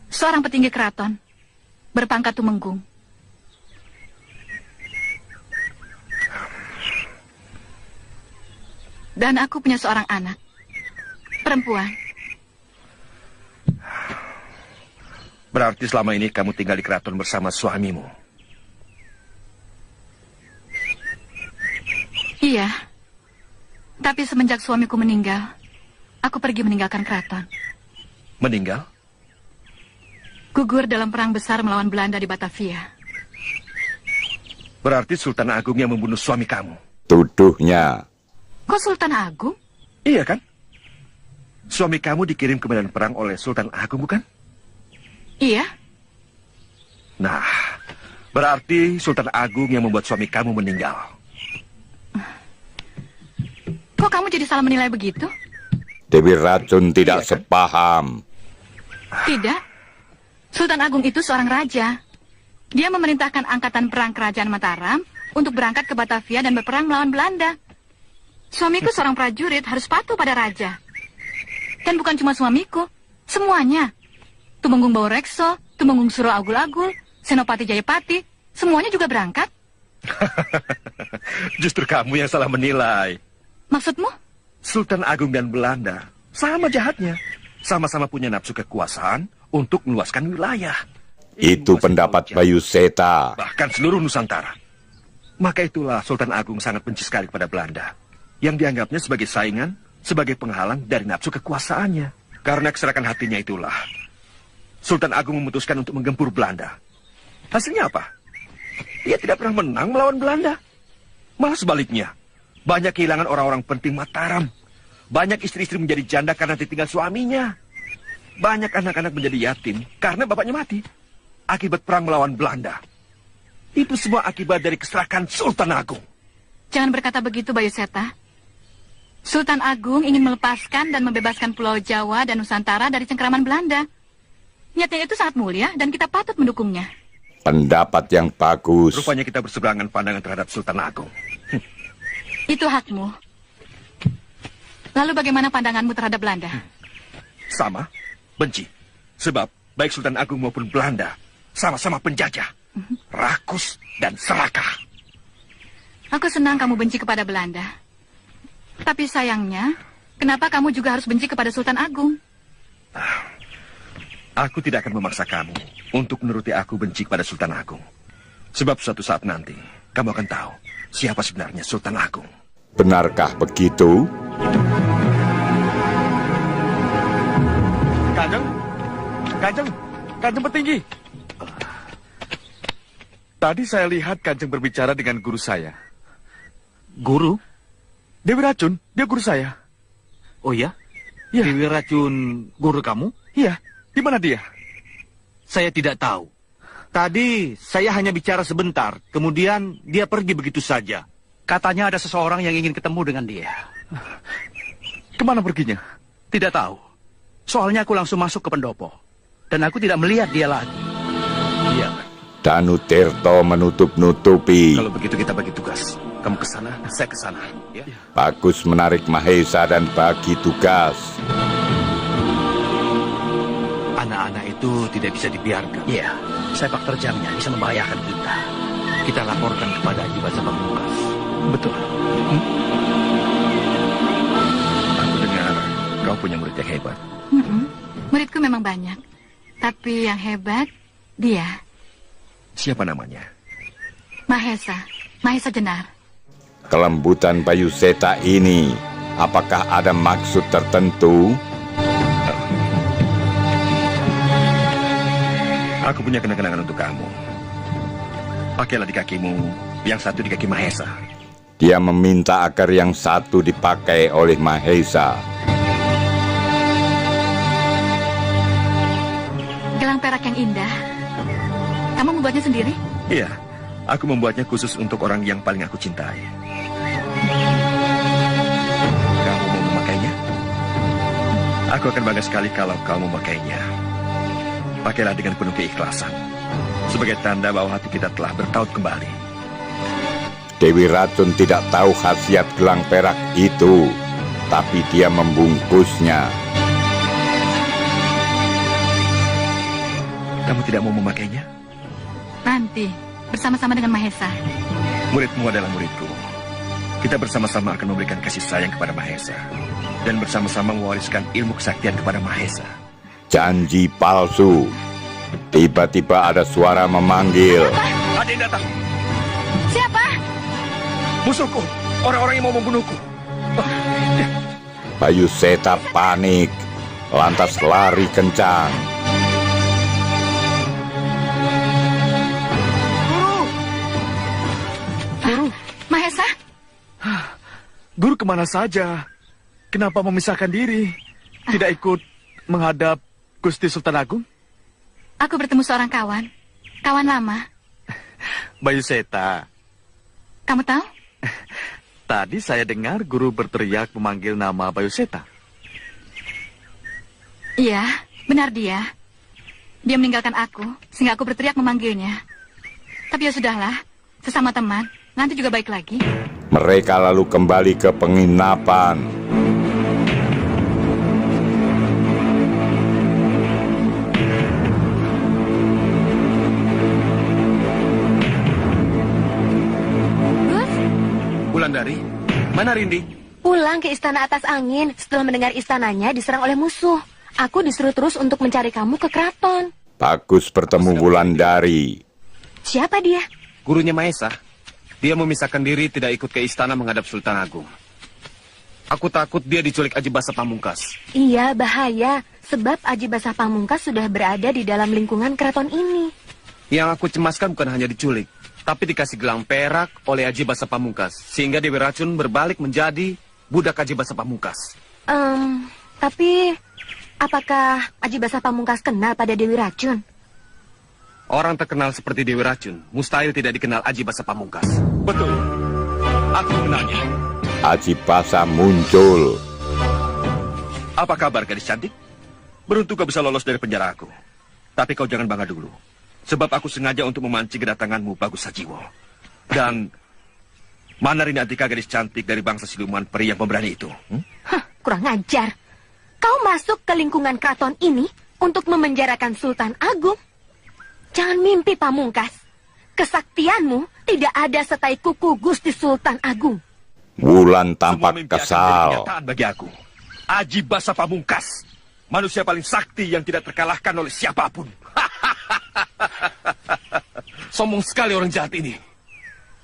Seorang petinggi keraton, berpangkat tumenggung. Dan aku punya seorang anak, perempuan. Berarti selama ini kamu tinggal di keraton bersama suamimu? Iya. Tapi semenjak suamiku meninggal, aku pergi meninggalkan keraton. Meninggal? Gugur dalam perang besar melawan Belanda di Batavia. Berarti Sultan Agung yang membunuh suami kamu? Tuduhnya. Kok Sultan Agung? Iya kan? Suami kamu dikirim ke medan perang oleh Sultan Agung, bukan? Iya. Nah, berarti Sultan Agung yang membuat suami kamu meninggal. Kok kamu jadi salah menilai begitu? Dewi Racun tidak sepaham. Tidak. Sultan Agung itu seorang raja. Dia memerintahkan angkatan perang kerajaan Mataram untuk berangkat ke Batavia dan berperang melawan Belanda. Suamiku seorang prajurit, harus patuh pada raja. Dan bukan cuma suamiku, semuanya. Tumenggung Baurekso, Tumenggung Suro Agul-Agul, Senopati Jayapati, semuanya juga berangkat. Justru kamu yang salah menilai. Maksudmu? Sultan Agung dan Belanda sama jahatnya. Sama-sama punya nafsu kekuasaan untuk meluaskan wilayah. Itu pendapat Bayu Seta. Bahkan seluruh Nusantara. Maka itulah Sultan Agung sangat benci sekali kepada Belanda. Yang dianggapnya sebagai saingan, sebagai penghalang dari nafsu kekuasaannya. Karena keserakan hatinya itulah, Sultan Agung memutuskan untuk menggempur Belanda. Hasilnya apa? Dia tidak pernah menang melawan Belanda. Malah sebaliknya, banyak kehilangan orang-orang penting Mataram. Banyak istri-istri menjadi janda karena ditinggal suaminya. Banyak anak-anak menjadi yatim karena bapaknya mati. Akibat perang melawan Belanda. Itu semua akibat dari keserakan Sultan Agung. Jangan berkata begitu, Bayu Seta. Sultan Agung ingin melepaskan dan membebaskan Pulau Jawa dan Nusantara dari cengkeraman Belanda. Niatnya itu sangat mulia dan kita patut mendukungnya. Pendapat yang bagus. Rupanya kita berseberangan pandangan terhadap Sultan Agung. Itu hakmu. Lalu bagaimana pandanganmu terhadap Belanda? Sama, benci. Sebab baik Sultan Agung maupun Belanda sama-sama penjajah, rakus, dan serakah. Aku senang kamu benci kepada Belanda. Tapi sayangnya, kenapa kamu juga harus benci kepada Sultan Agung? Aku tidak akan memaksa kamu untuk menuruti aku benci kepada Sultan Agung. Sebab suatu saat nanti, kamu akan tahu siapa sebenarnya Sultan Agung. Benarkah begitu? Kanjeng petinggi. Tadi saya lihat Kanjeng berbicara dengan guru saya. Guru? Dewi Racun, dia guru saya. Oh ya? Ya. Dewi Racun guru kamu? Iya, di mana dia? Saya tidak tahu. Tadi saya hanya bicara sebentar, kemudian dia pergi begitu saja. Katanya ada seseorang yang ingin ketemu dengan dia. Kemana perginya? Tidak tahu. Soalnya aku langsung masuk ke pendopo. Dan aku tidak melihat dia lagi. Iya. Danu Tirto menutup-nutupi. Kalau begitu kita bagi tugas. Kamu ke sana, saya ke sana. Ya. Bagus menarik Mahesa dan bagi tugas. Anak-anak itu tidak bisa dibiarkan. Iya, sepak terjangnya bisa membahayakan kita. Kita laporkan kepada Haji Basa Pamungkas. Betul. Aku dengar kau punya murid yang hebat. Muridku memang banyak. Tapi yang hebat, dia. Siapa namanya? Mahesa. Mahesa Jenar. Kelembutan Bayu Seta ini, apakah ada maksud tertentu? Aku punya kenang-kenangan untuk kamu. Pakailah di kakimu, yang satu di kaki Mahesa. Dia meminta agar yang satu dipakai oleh Mahesa. Gelang perak yang indah. Kamu membuatnya sendiri? Iya, aku membuatnya khusus untuk orang yang paling aku cintai. Kamu mau memakainya? Aku akan bangga sekali kalau kau memakainya. Pakailah dengan penuh keikhlasan. Sebagai tanda bahwa hati kita telah bertaut kembali. Dewi Racun tidak tahu khasiat gelang perak itu, tapi dia membungkusnya. Kamu tidak mau memakainya? Nanti, bersama-sama dengan Mahesa. Muridmu adalah muridku. Kita bersama-sama akan memberikan kasih sayang kepada Mahesa. Dan bersama-sama mewariskan ilmu kesaktian kepada Mahesa. Janji palsu. Tiba-tiba ada suara memanggil. Ada yang datang. Siapa? Musuhku. Orang-orang yang mau membunuhku. Bayu Seta panik. Lantas lari kencang. Guru. Mahesa? Guru kemana saja? Kenapa memisahkan diri? Tidak ikut menghadap Gusti Sultan Agung? Aku bertemu seorang kawan. Kawan lama. Bayu Seta. Kamu tahu? Tadi saya dengar guru berteriak memanggil nama Bayu Seta. Iya, benar dia. Dia meninggalkan aku, sehingga aku berteriak memanggilnya. Tapi ya sudahlah, sesama teman, nanti juga baik lagi. Mereka lalu kembali ke penginapan. Gus, Wulandari, mana Rindi? pulang ke istana atas angin setelah mendengar istananya diserang oleh musuh. Aku disuruh terus untuk mencari kamu ke keraton. Bagus bertemu Wulandari. Siapa dia? Gurunya Maesa. Dia memisahkan diri tidak ikut ke istana menghadap Sultan Agung. Aku takut dia diculik Aji Basa Pamungkas. Iya, bahaya. Sebab Aji Basa Pamungkas sudah berada di dalam lingkungan keraton ini. Yang aku cemaskan bukan hanya diculik, tapi dikasih gelang perak oleh Aji Basa Pamungkas. Sehingga Dewi Racun berbalik menjadi budak Aji Basa Pamungkas. Tapi apakah Aji Basa Pamungkas kenal pada Dewi Racun? Orang terkenal seperti Dewi Racun, mustahil tidak dikenal Aji Basa Pamungkas. Betul. Aku mengenalnya. Aji Basa muncul. Apa kabar gadis cantik? Beruntung kau bisa lolos dari penjara aku. Tapi kau jangan bangga dulu. Sebab aku sengaja untuk memancing kedatanganmu, Bagus Sajiwo. Dan mana Rini Antika gadis cantik dari bangsa siluman peri yang pemberani itu? Hah, kurang ajar. Kau masuk ke lingkungan keraton ini untuk memenjarakan Sultan Agung. Jangan mimpi, Pamungkas. Kesaktianmu tidak ada setai kuku Gusti Sultan Agung. Wulan tampak kesal. Kenyataan bagi aku. Aji Basa Pamungkas. Manusia paling sakti yang tidak terkalahkan oleh siapapun. Sombong sekali orang jahat ini.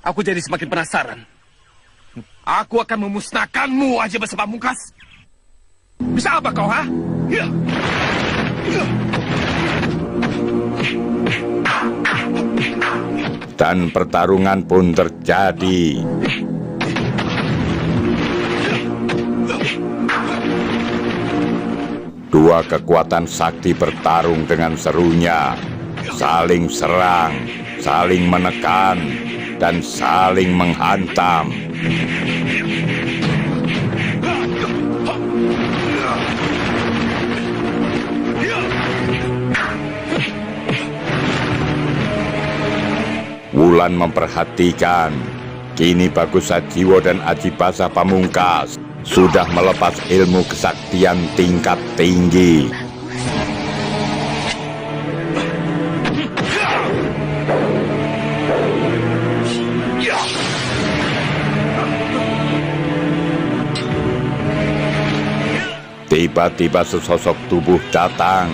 Aku jadi semakin penasaran. Aku akan memusnahkanmu, Aji Basa Pamungkas. Bisa apa kau, ha? Ya. Ya. Dan pertarungan pun terjadi. Dua kekuatan sakti bertarung dengan serunya, saling serang, saling menekan, dan saling menghantam. Wulan memperhatikan, kini Bagus Sajiwo dan Aji Basa Pamungkas sudah melepas ilmu kesaktian tingkat tinggi. Tiba-tiba sesosok tubuh datang,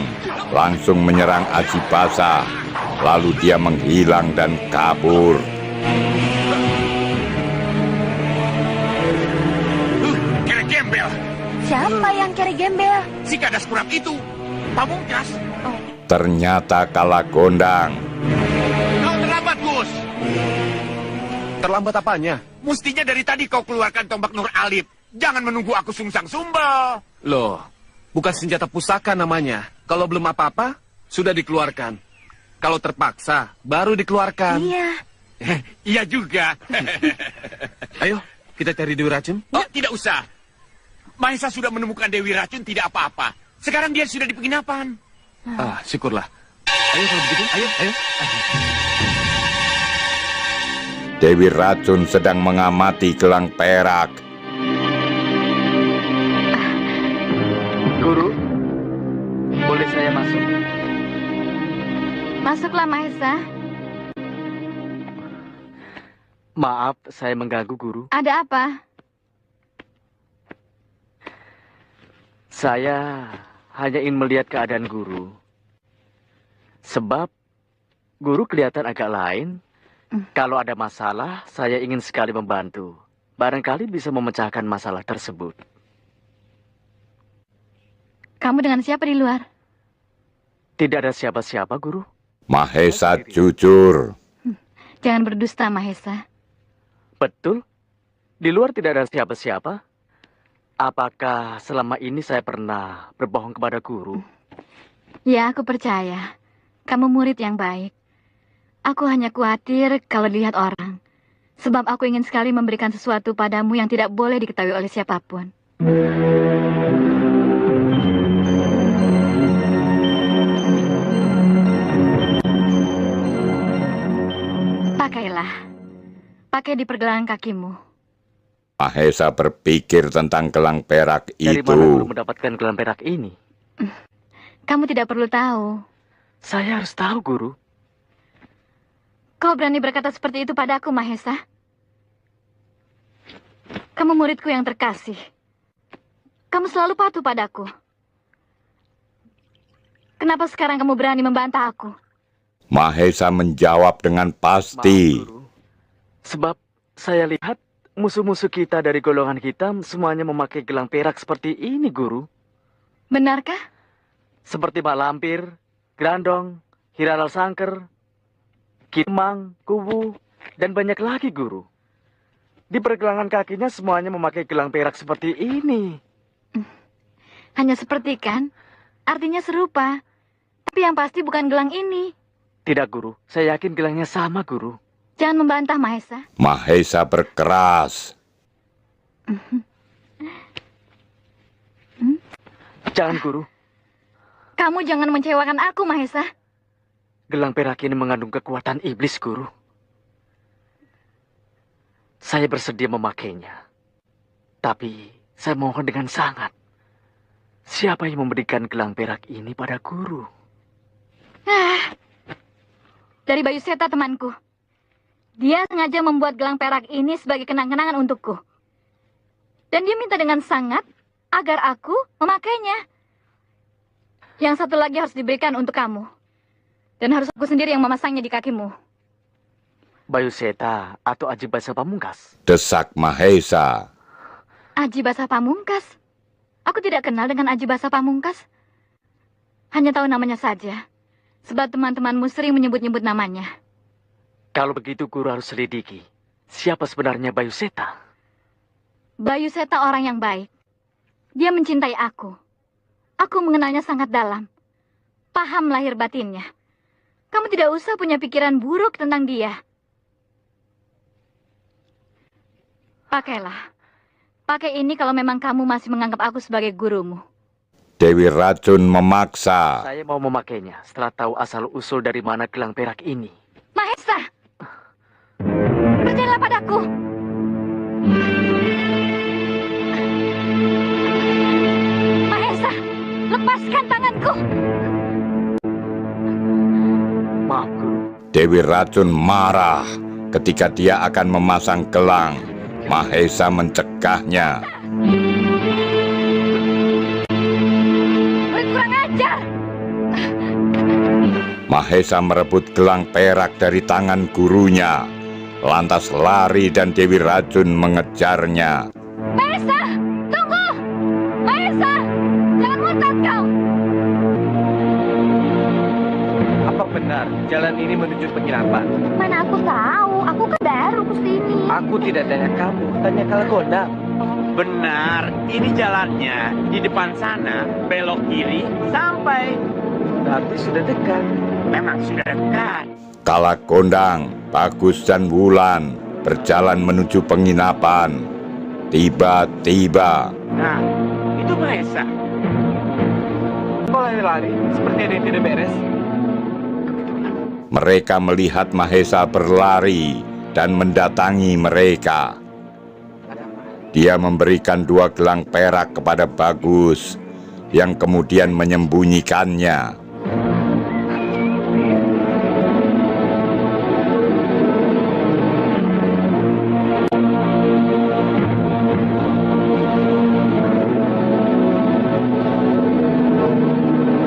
langsung menyerang Aji Basa. Lalu dia menghilang dan kabur. Kere gembel. Siapa yang kere gembel? Si Kadas Kurap itu. Pamungkas. Ternyata Kalagondang. Kau terlambat, Gus. Terlambat apanya? Mestinya dari tadi kau keluarkan tombak Nur Alip. Jangan menunggu aku sungsang sumbel. Loh, bukan senjata pusaka namanya. Kalau belum apa-apa, sudah dikeluarkan. Kalau terpaksa, baru dikeluarkan. Iya. Iya juga. Ayo, kita cari Dewi Racun. Oh, tidak usah. Mahesa sudah menemukan Dewi Racun tidak apa-apa. Sekarang dia sudah di penginapan. Ah, syukurlah. Ayo kalau begitu, ayo. Dewi Racun sedang mengamati gelang perak. Guru, boleh saya masuk? Masuklah, Mahesa. Maaf, saya mengganggu, Guru. Ada apa? Saya hanya ingin melihat keadaan Guru. Sebab Guru kelihatan agak lain. Kalau ada masalah, saya ingin sekali membantu. Barangkali bisa memecahkan masalah tersebut. Kamu dengan siapa di luar? Tidak ada siapa-siapa, Guru. Mahesa jujur. Jangan berdusta, Mahesa. Betul. Di luar tidak ada siapa-siapa. Apakah selama ini saya pernah berbohong kepada Guru? Ya, aku percaya. Kamu murid yang baik. Aku hanya khawatir kalau dilihat orang. Sebab aku ingin sekali memberikan sesuatu padamu yang tidak boleh diketahui oleh siapapun. Pakai di pergelangan kakimu. Mahesa berpikir tentang gelang perak Dari itu. mana Guru mendapatkan gelang perak ini? Kamu tidak perlu tahu. Saya harus tahu, Guru. Kau berani berkata seperti itu padaku, Mahesa? Kamu muridku yang terkasih. Kamu selalu patuh padaku. Kenapa sekarang kamu berani membantah aku? Mahesa menjawab dengan pasti. Sebab saya lihat musuh-musuh kita dari golongan hitam semuanya memakai gelang perak seperti ini, Guru. Benarkah? Seperti Mak Lampir, Grandong, Hiraral Sangker, Kimang, Kubu, dan banyak lagi, Guru. Di pergelangan kakinya semuanya memakai gelang perak seperti ini. Hanya seperti kan? Artinya serupa. Tapi yang pasti bukan gelang ini. Tidak, Guru. Saya yakin gelangnya sama, Guru. Jangan membantah, Mahesa. Mahesa berkeras. Jangan, Guru. Kamu jangan mengecewakan aku, Mahesa. Gelang perak ini mengandung kekuatan iblis, Guru. Saya bersedia memakainya. Tapi saya mohon dengan sangat. Siapa yang memberikan gelang perak ini pada Guru? Dari Bayu Seta, temanku. Dia sengaja membuat gelang perak ini sebagai kenang-kenangan untukku. Dan dia minta dengan sangat agar aku memakainya. Yang satu lagi harus diberikan untuk kamu. Dan harus aku sendiri yang memasangnya di kakimu. Bayu Seta atau Aji Basa Pamungkas? Desak Mahesa. Aji Basa Pamungkas? Aku tidak kenal dengan Aji Basa Pamungkas. Hanya tahu namanya saja. Sebab teman-temanmu sering menyebut-nyebut namanya. Kalau begitu Guru harus selidiki. Siapa sebenarnya Bayu Seta? Bayu Seta orang yang baik. Dia mencintai aku. Aku mengenalnya sangat dalam. Paham lahir batinnya. Kamu tidak usah punya pikiran buruk tentang dia. Pakailah. Pakai ini kalau memang kamu masih menganggap aku sebagai gurumu. Dewi Racun memaksa. Saya mau memakainya setelah tahu asal-usul dari mana gelang perak ini. Mahesa! Percayalah padaku. Mahesa, lepaskan tanganku. Maaf, Guru. Dewi Racun marah ketika dia akan memasang gelang. Mahesa mencegahnya. Kurang ajar. Mahesa merebut gelang perak dari tangan gurunya. Lantas lari dan Dewi Racun mengejarnya. Mahesa, tunggu! Mahesa, jangan murtad kau! Apa benar jalan ini menuju penginapan? Mana aku tahu, aku kan baru kesini. Aku tidak tanya kamu, tanya Kalagondang. Benar, ini jalannya. Di depan sana, belok kiri, sampai. Berarti sudah dekat. Memang sudah dekat. Kalagondang, Bagus dan Wulan berjalan menuju penginapan. Tiba-tiba Nah, itu Mahesa. Kok lari-lari? Seperti ada yang tidak beres. mereka melihat Mahesa berlari dan mendatangi mereka. Dia memberikan 2 gelang perak kepada Bagus, yang kemudian menyembunyikannya.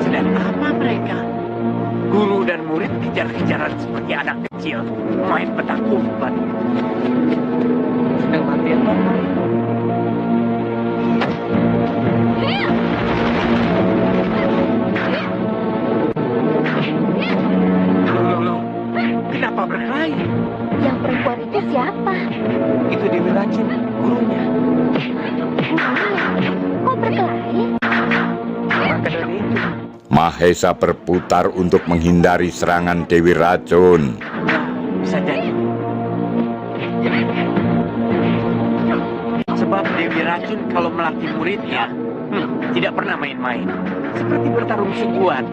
Sedang apa mereka? Guru dan murid kejar-kejaran seperti anak kecil, main petak umpet. Sedang latihan apa? Loh, kenapa berkelahi? Yang perempuan itu siapa? Itu Dewi Racun, gurunya. Kok berkelahi? Maka dari itu, Mahesa berputar untuk menghindari serangan Dewi Racun. Bisa jadi. Sebab Dewi Racun kalau melatih muridnya, tidak pernah main-main. Seperti bertarung sungguhan.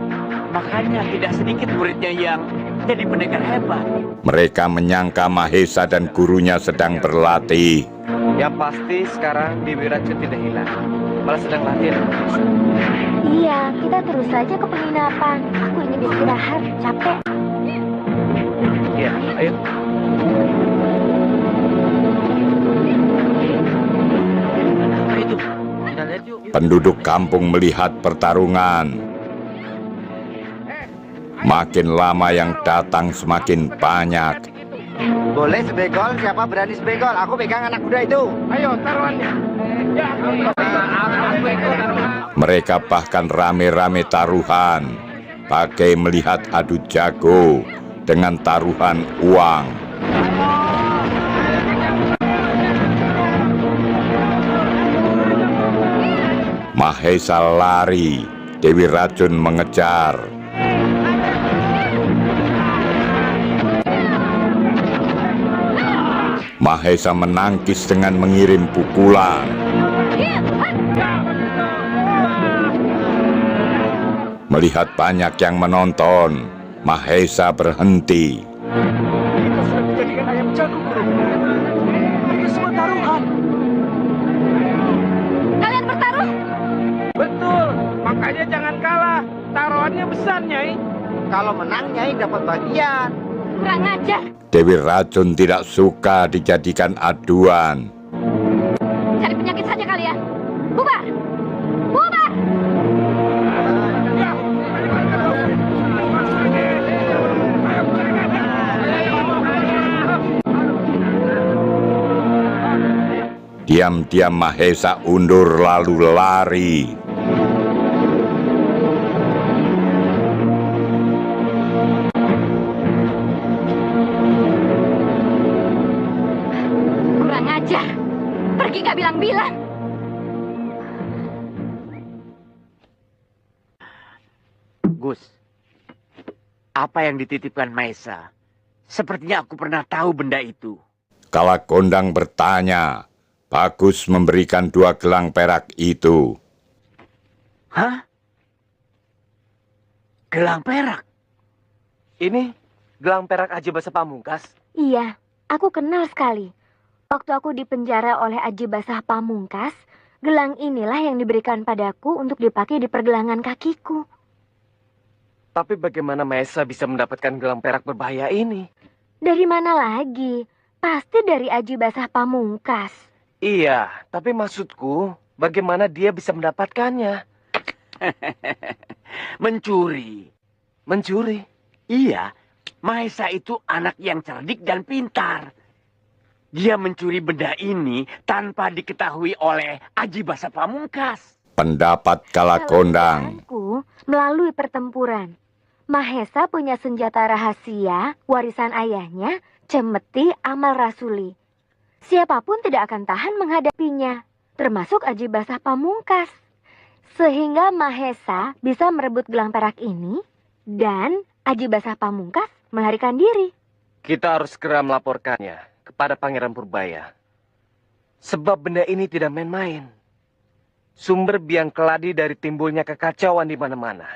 Makanya tidak sedikit muridnya yang jadi pendekar hebat. Mereka menyangka Mahesa dan gurunya sedang berlatih. Yang pasti sekarang Dewi Racun tidak hilang, malah sedang latihan. Iya, kita terus saja ke penginapan. Aku ingin istirahat, capek. Iya, ayo. Penduduk kampung melihat pertarungan. Makin lama yang datang semakin banyak. Boleh sebegol, siapa berani sebegol? Aku pegang anak kuda itu. Ayo, taruhannya. Mereka bahkan rame-rame taruhan, pakai melihat adu jago dengan taruhan uang. Mahesa lari, Dewi Racun mengejar. Mahesa menangkis dengan mengirim pukulan. Melihat banyak yang menonton, Mahesa berhenti. Kita sudah dijadikan ayam jago, Guru. Ini semua taruhan. Kalian bertaruh? Betul, makanya jangan kalah. Taruhannya besar, Nyai. Kalau menang, Nyai dapat bagian. Kurang ajar. Dewi Racun tidak suka dijadikan aduan. Cari penyakit saja kalian. Bubar! Bubar! Diam-diam Mahesa undur lalu lari. Kurang ajar. Pergi nggak bilang-bilang. Gus, apa yang dititipkan Mahesa? Sepertinya aku pernah tahu benda itu. Kala Kondang bertanya, Bagus memberikan 2 gelang perak itu. Hah? Gelang perak? Ini gelang perak Aji Basah Pamungkas. Iya, aku kenal sekali. Waktu aku dipenjara oleh Aji Basah Pamungkas, gelang inilah yang diberikan padaku untuk dipakai di pergelangan kakiku. Tapi bagaimana Mahesa bisa mendapatkan gelang perak berbahaya ini? Dari mana lagi? Pasti dari Aji Basah Pamungkas. Iya, tapi maksudku, bagaimana dia bisa mendapatkannya? Mencuri. Mencuri? Iya, Mahesa itu anak yang cerdik dan pintar. Dia mencuri benda ini tanpa diketahui oleh Aji Basah Pamungkas. Pendapat Kala Kondang. Melalui pertempuran, Mahesa punya senjata rahasia, warisan ayahnya, Cemeti Amal Rasuli. Siapapun tidak akan tahan menghadapinya, termasuk Aji Basah Pamungkas. Sehingga Mahesa bisa merebut gelang perak ini, dan Aji Basah Pamungkas melarikan diri. Kita harus segera melaporkannya kepada Pangeran Purbaya. Sebab benda ini tidak main-main. Sumber biang keladi dari timbulnya kekacauan di mana-mana.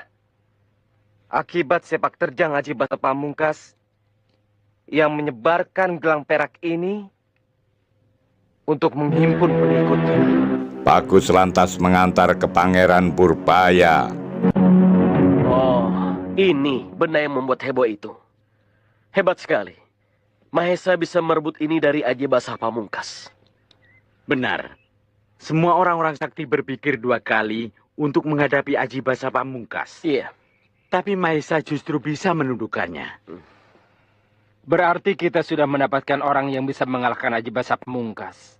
Akibat sepak terjang Aji Basah Pamungkas yang menyebarkan gelang perak ini untuk menghimpun pengikutnya. Bagus lantas mengantar ke Pangeran Purbaya. Oh, ini benda yang membuat heboh itu. Hebat sekali. Mahesa bisa merebut ini dari Aji Basah Pamungkas. Benar. Semua orang-orang sakti berpikir 2 kali untuk menghadapi Aji Basah Pamungkas. Iya. Tapi Mahesa justru bisa menundukkannya. Berarti kita sudah mendapatkan orang yang bisa mengalahkan Aji Basah Pamungkas.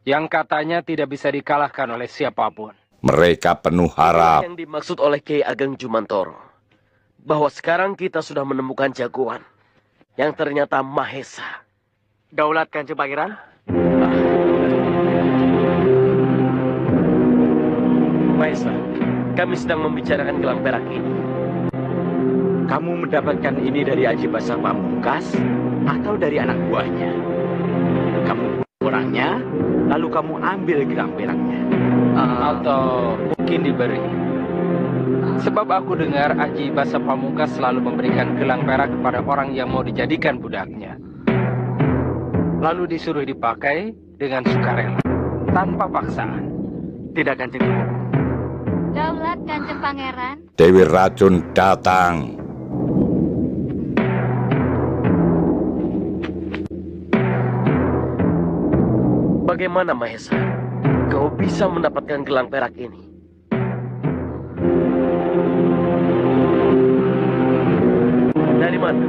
Yang katanya tidak bisa dikalahkan oleh siapapun. Mereka penuh harap. Yang dimaksud oleh Kiai Ageng Jumantoro. Bahwa sekarang kita sudah menemukan jagoan. Yang ternyata Mahesa. Daulat Kanjeng Pangeran. Mahesa, kami sedang membicarakan gelang perak ini. Kamu mendapatkan ini dari Aji Basah Pamungkas atau dari anak buahnya? Kamu bunuh orangnya, lalu kamu ambil gelang peraknya. Atau mungkin diberi. Sebab aku dengar Aji Basa Pamungkas selalu memberikan gelang perak kepada orang yang mau dijadikan budaknya. Lalu disuruh dipakai dengan sukarela, tanpa paksaan. Tidak, Kanjeng Ibu. Daulat Kanjeng Pangeran. Dewi Racun datang. Bagaimana Mahesa? Kau bisa mendapatkan gelang perak ini? Dari mana?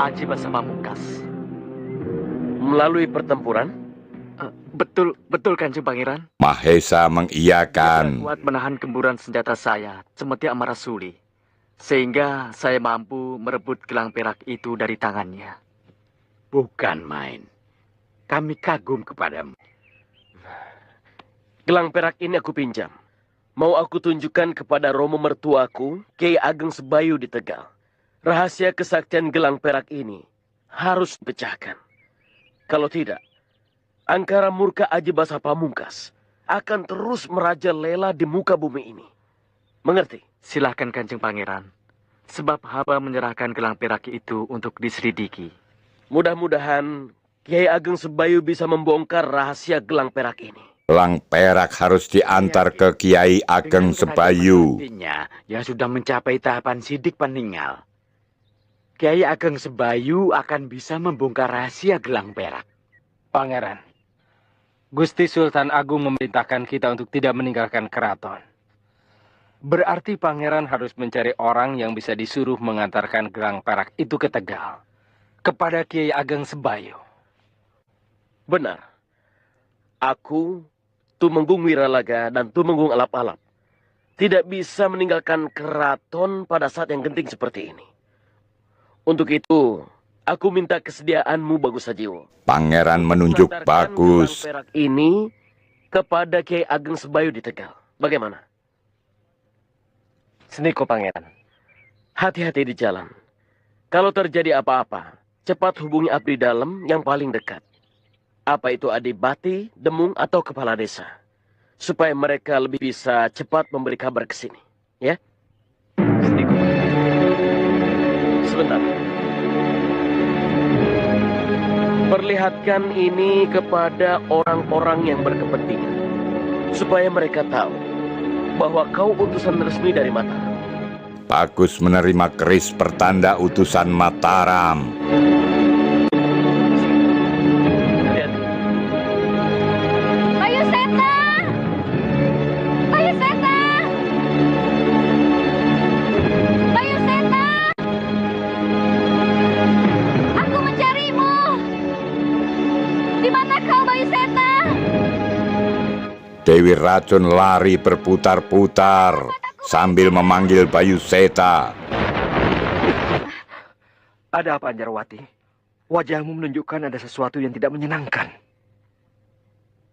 Aji Basa Pamungkas. Melalui pertempuran? Betul Kanjeng Pangeran. Mahesa mengiyakan. Kuat menahan gemburan senjata saya, Cemeti Amarasuli, sehingga saya mampu merebut gelang perak itu dari tangannya. Bukan main. Kami kagum kepadamu. Gelang perak ini aku pinjam. Mau aku tunjukkan kepada Romo mertuaku, Kiai Ageng Sebayu di Tegal. Rahasia kesaktian gelang perak ini harus dipecahkan. Kalau tidak, angkara murka Aji Basa Pamungkas akan terus merajalela di muka bumi ini. Mengerti? Silahkan Kanjeng Pangeran. Sebab hamba menyerahkan gelang perak itu untuk diselidiki. Mudah-mudahan Kiai Ageng Sebayu bisa membongkar rahasia gelang perak ini. Gelang perak harus diantar ke Kiai Ageng Sebayu. Yang sudah mencapai tahapan sidik peninggal. Kiai Ageng Sebayu akan bisa membongkar rahasia gelang perak. Pangeran, Gusti Sultan Agung memerintahkan kita untuk tidak meninggalkan keraton. Berarti pangeran harus mencari orang yang bisa disuruh mengantarkan gelang perak itu ke Tegal. Kepada Kiai Ageng Sebayu. Benar. Aku, Tumenggung Wiralaga, dan Tumenggung Alap-Alap tidak bisa meninggalkan keraton pada saat yang genting seperti ini. Untuk itu, aku minta kesediaanmu, Bagus Sajiwo. Pangeran menunjuk Bagus. Gelang perak ini kepada Kiai Ageng Sebayu di Tegal. Bagaimana? Seniko Pangeran. Hati-hati di jalan. Kalau terjadi apa-apa, cepat hubungi abdi dalam yang paling dekat. Apa itu adipati, demung, atau kepala desa. Supaya mereka lebih bisa cepat memberi kabar ke sini. Ya? Sebentar. Perlihatkan ini kepada orang-orang yang berkepentingan. Supaya mereka tahu bahwa kau utusan resmi dari Mataram. Bagus menerima keris pertanda utusan Mataram. Bayu Seta! Bayu Seta! Bayu Seta! Aku mencarimu! Di mana kau, Bayu Seta? Dewi Racun lari berputar-putar sambil memanggil Bayu Seta. Ada apa, Anjarwati? Wajahmu menunjukkan ada sesuatu yang tidak menyenangkan.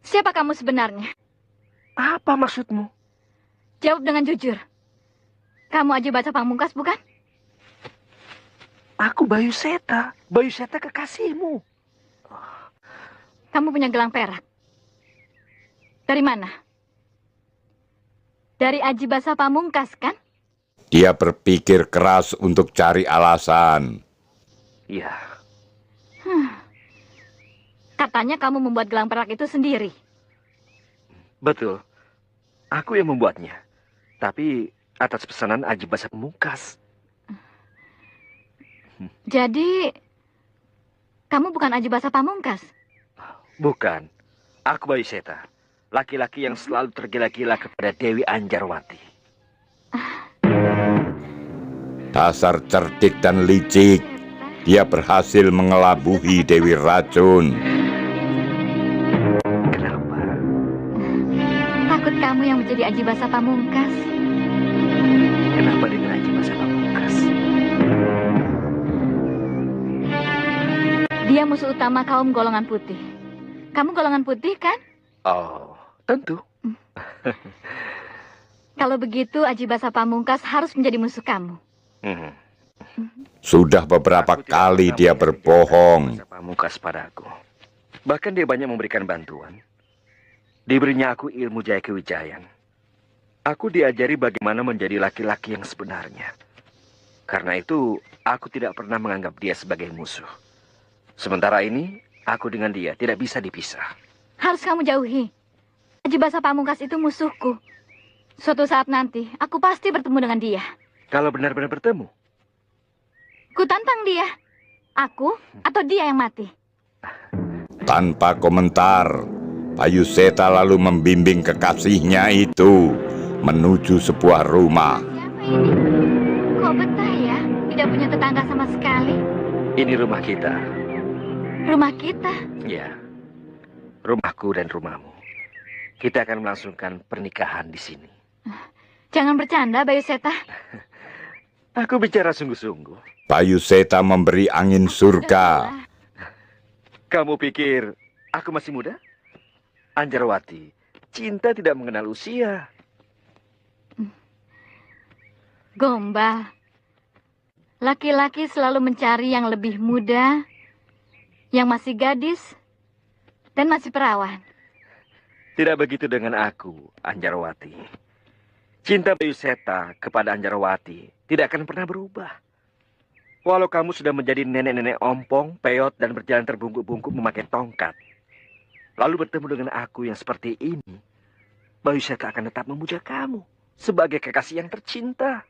Siapa kamu sebenarnya? Apa maksudmu? Jawab dengan jujur. Kamu Aji Basa Pamungkas, bukan? Aku Bayu Seta. Bayu Seta kekasihmu. Kamu punya gelang perak. Dari mana? Dari Aji Basa Pamungkas, kan? Dia berpikir keras untuk cari alasan. Iya. Katanya kamu membuat gelang perak itu sendiri. Betul. Aku yang membuatnya. Tapi atas pesanan Aji Basa Pamungkas. Jadi, kamu bukan Aji Basa Pamungkas? Bukan. Aku Bayu Seta. Laki-laki yang selalu tergila-gila kepada Dewi Anjarwati. Dasar cerdik dan licik, dia berhasil mengelabuhi Dewi Racun. Takut kamu yang menjadi Aji Basa Pamungkas. Kenapa dengan Aji Basa Pamungkas? Dia musuh utama kaum golongan putih. Kamu golongan putih, kan? Oh, tentu. Kalau begitu, Aji Basa Pamungkas harus menjadi musuh kamu. Sudah beberapa kali dia berbohong. Pamungkas padaku. Bahkan dia banyak memberikan bantuan. Diberinya aku ilmu Jaya Kewijayan. Aku diajari bagaimana menjadi laki-laki yang sebenarnya. Karena itu, aku tidak pernah menganggap dia sebagai musuh. Sementara ini, aku dengan dia tidak bisa dipisah. Harus kamu jauhi. Haji Basa Pamungkas itu musuhku. Suatu saat nanti, aku pasti bertemu dengan dia. Kalau benar-benar bertemu? Ku tantang dia. Aku atau dia yang mati. Tanpa komentar, Bayu Seta lalu membimbing kekasihnya itu menuju sebuah rumah. Kok betah ya? Tidak punya tetangga sama sekali. Ini rumah kita. Rumah kita? Ya, rumahku dan rumahmu. Kita akan melangsungkan pernikahan di sini. Jangan bercanda, Bayu Seta. Aku bicara sungguh-sungguh. Bayu Seta memberi angin surga. Kamu pikir aku masih muda? Anjarwati, cinta tidak mengenal usia. Gombal. Laki-laki selalu mencari yang lebih muda, yang masih gadis, dan masih perawan. Tidak begitu dengan aku, Anjarwati. Cinta Bayu Seta kepada Anjarwati tidak akan pernah berubah. Walau kamu sudah menjadi nenek-nenek ompong, peot, dan berjalan terbungkuk-bungkuk memakai tongkat, lalu bertemu dengan aku yang seperti ini, Bayu Seta akan tetap memuja kamu sebagai kekasih yang tercinta.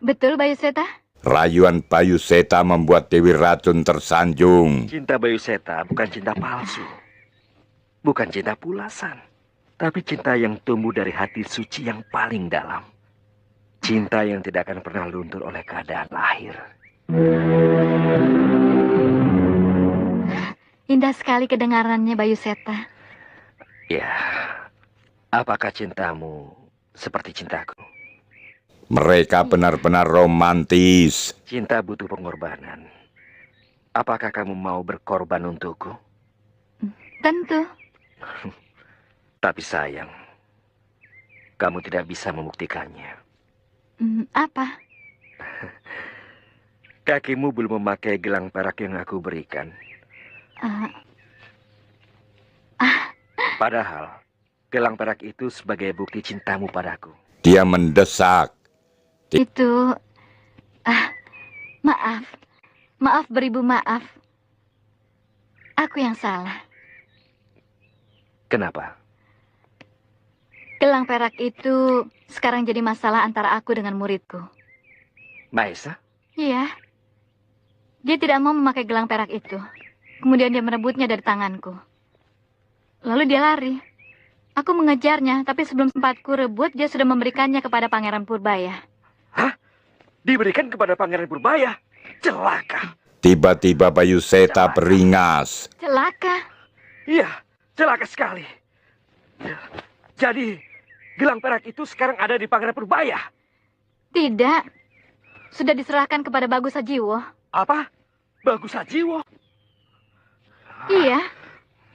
Betul, Bayu Seta? Rayuan Bayu Seta membuat Dewi Racun tersanjung. Cinta Bayu Seta bukan cinta palsu, bukan cinta pulasan, tapi cinta yang tumbuh dari hati suci yang paling dalam. Cinta yang tidak akan pernah luntur oleh keadaan lahir. Indah sekali kedengarannya, Bayu Seta. Ya, apakah cintamu seperti cintaku? Mereka benar-benar romantis. Cinta butuh pengorbanan. Apakah kamu mau berkorban untukku? Tentu. Tapi sayang, kamu tidak bisa membuktikannya. Apa? Kakimu belum memakai gelang perak yang aku berikan. Padahal, gelang perak itu sebagai bukti cintamu padaku. Dia mendesak. Itu... maaf. Maaf beribu maaf. Aku yang salah. Kenapa? Gelang perak itu sekarang jadi masalah antara aku dengan muridku. Maesa? Iya. Dia tidak mau memakai gelang perak itu. Kemudian dia merebutnya dari tanganku. Lalu dia lari. Aku mengejarnya, tapi sebelum sempat ku rebut, dia sudah memberikannya kepada Pangeran Purbaya. Hah? Diberikan kepada Pangeran Purbaya? Celaka. Tiba-tiba Bayu Seta beringas. Celaka? Iya, celaka sekali. Jadi, gelang perak itu sekarang ada di Pangeran Purbaya? Tidak. Sudah diserahkan kepada Bagus Sajiwo. Apa? Bagus Sajiwo? Iya.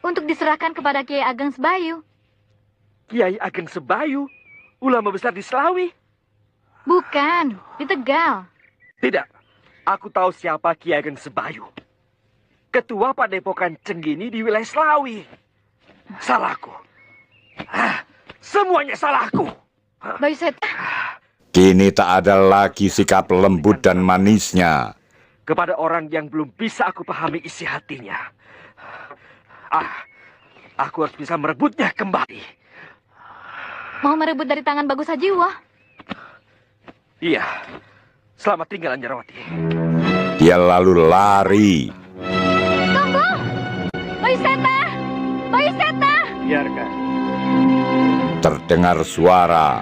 Untuk diserahkan kepada Kiai Ageng Sebayu. Kiai Ageng Sebayu? Ulama besar di Selawi? Bukan, di Tegal. Tidak. Aku tahu siapa Kiai Ageng Sebayu. Ketua Padepokan Cenggini di wilayah Selawi. Salahku. Semuanya salahku. Bayu Seta. Kini tak ada lagi sikap lembut dan manisnya. Kepada orang yang belum bisa aku pahami isi hatinya. Aku harus bisa merebutnya kembali. Mau merebut dari tangan Bagus Sajiwo? Iya. Selamat tinggal, Anjarwati. Dia lalu lari. Tunggu! Bayu Seta! Bayu Seta! Biarkan. Terdengar suara.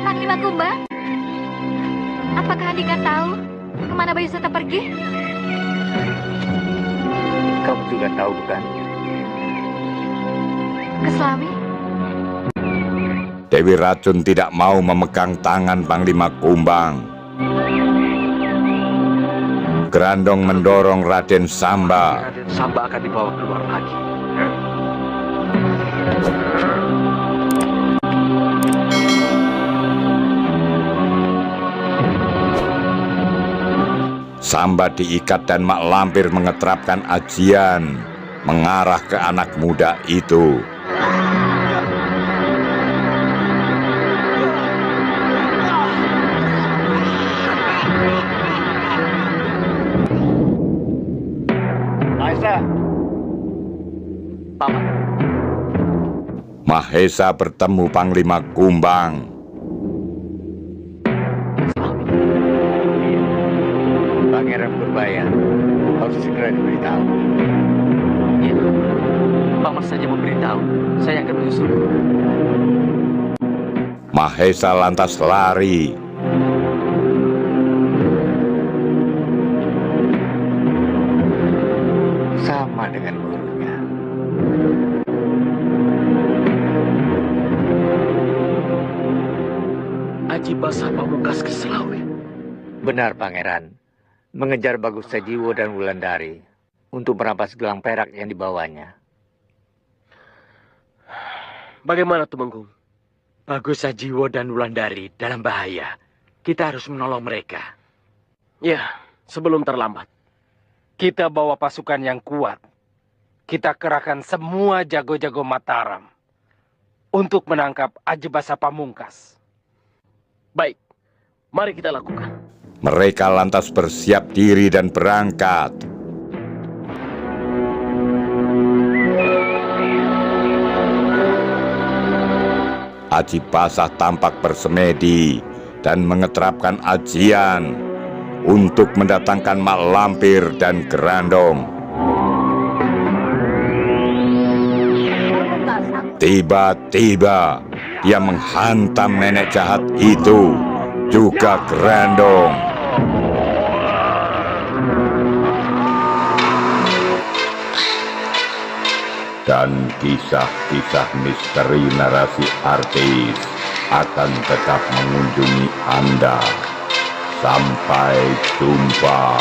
Panglima Kumbang, apakah Andika tahu kemana Bayu Seta pergi? Kamu juga tahu, bukan? Ke Selawi. Dewi Racun tidak mau memegang tangan Panglima Kumbang. Grandong mendorong Raden Samba. Raden Samba akan dibawa keluar lagi. Samba diikat dan Mak Lampir mengeterapkan ajian. mengarah ke anak muda itu. Mahesa. Paman. Mahesa bertemu Panglima Kumbang. Pangeran Purbaya harus segera diberitahu. Ya, Paman saja memberitahu. Saya akan menyusul. Mahesa lantas lari. Sama dengan gurunya. Aji Basa Pamungkas ke Selawe. Benar, Pangeran. Mengejar Bagus Sajiwo dan Wulandari untuk merampas gelang perak yang dibawanya. Bagaimana, Tumenggung? Bagus Sajiwo dan Wulandari dalam bahaya. Kita harus menolong mereka. Ya, sebelum terlambat. Kita bawa pasukan yang kuat. Kita kerahkan semua jago-jago Mataram untuk menangkap Aji Basa Pamungkas. Baik, mari kita lakukan. Mereka lantas bersiap diri dan berangkat. Aji Basa tampak bersemedi dan mengeterapkan ajian untuk mendatangkan mak lampir dan gerandong. Tiba-tiba dia menghantam nenek jahat itu, juga gerandong. Dan kisah-kisah misteri narasi artis akan tetap mengunjungi Anda. Sampai jumpa.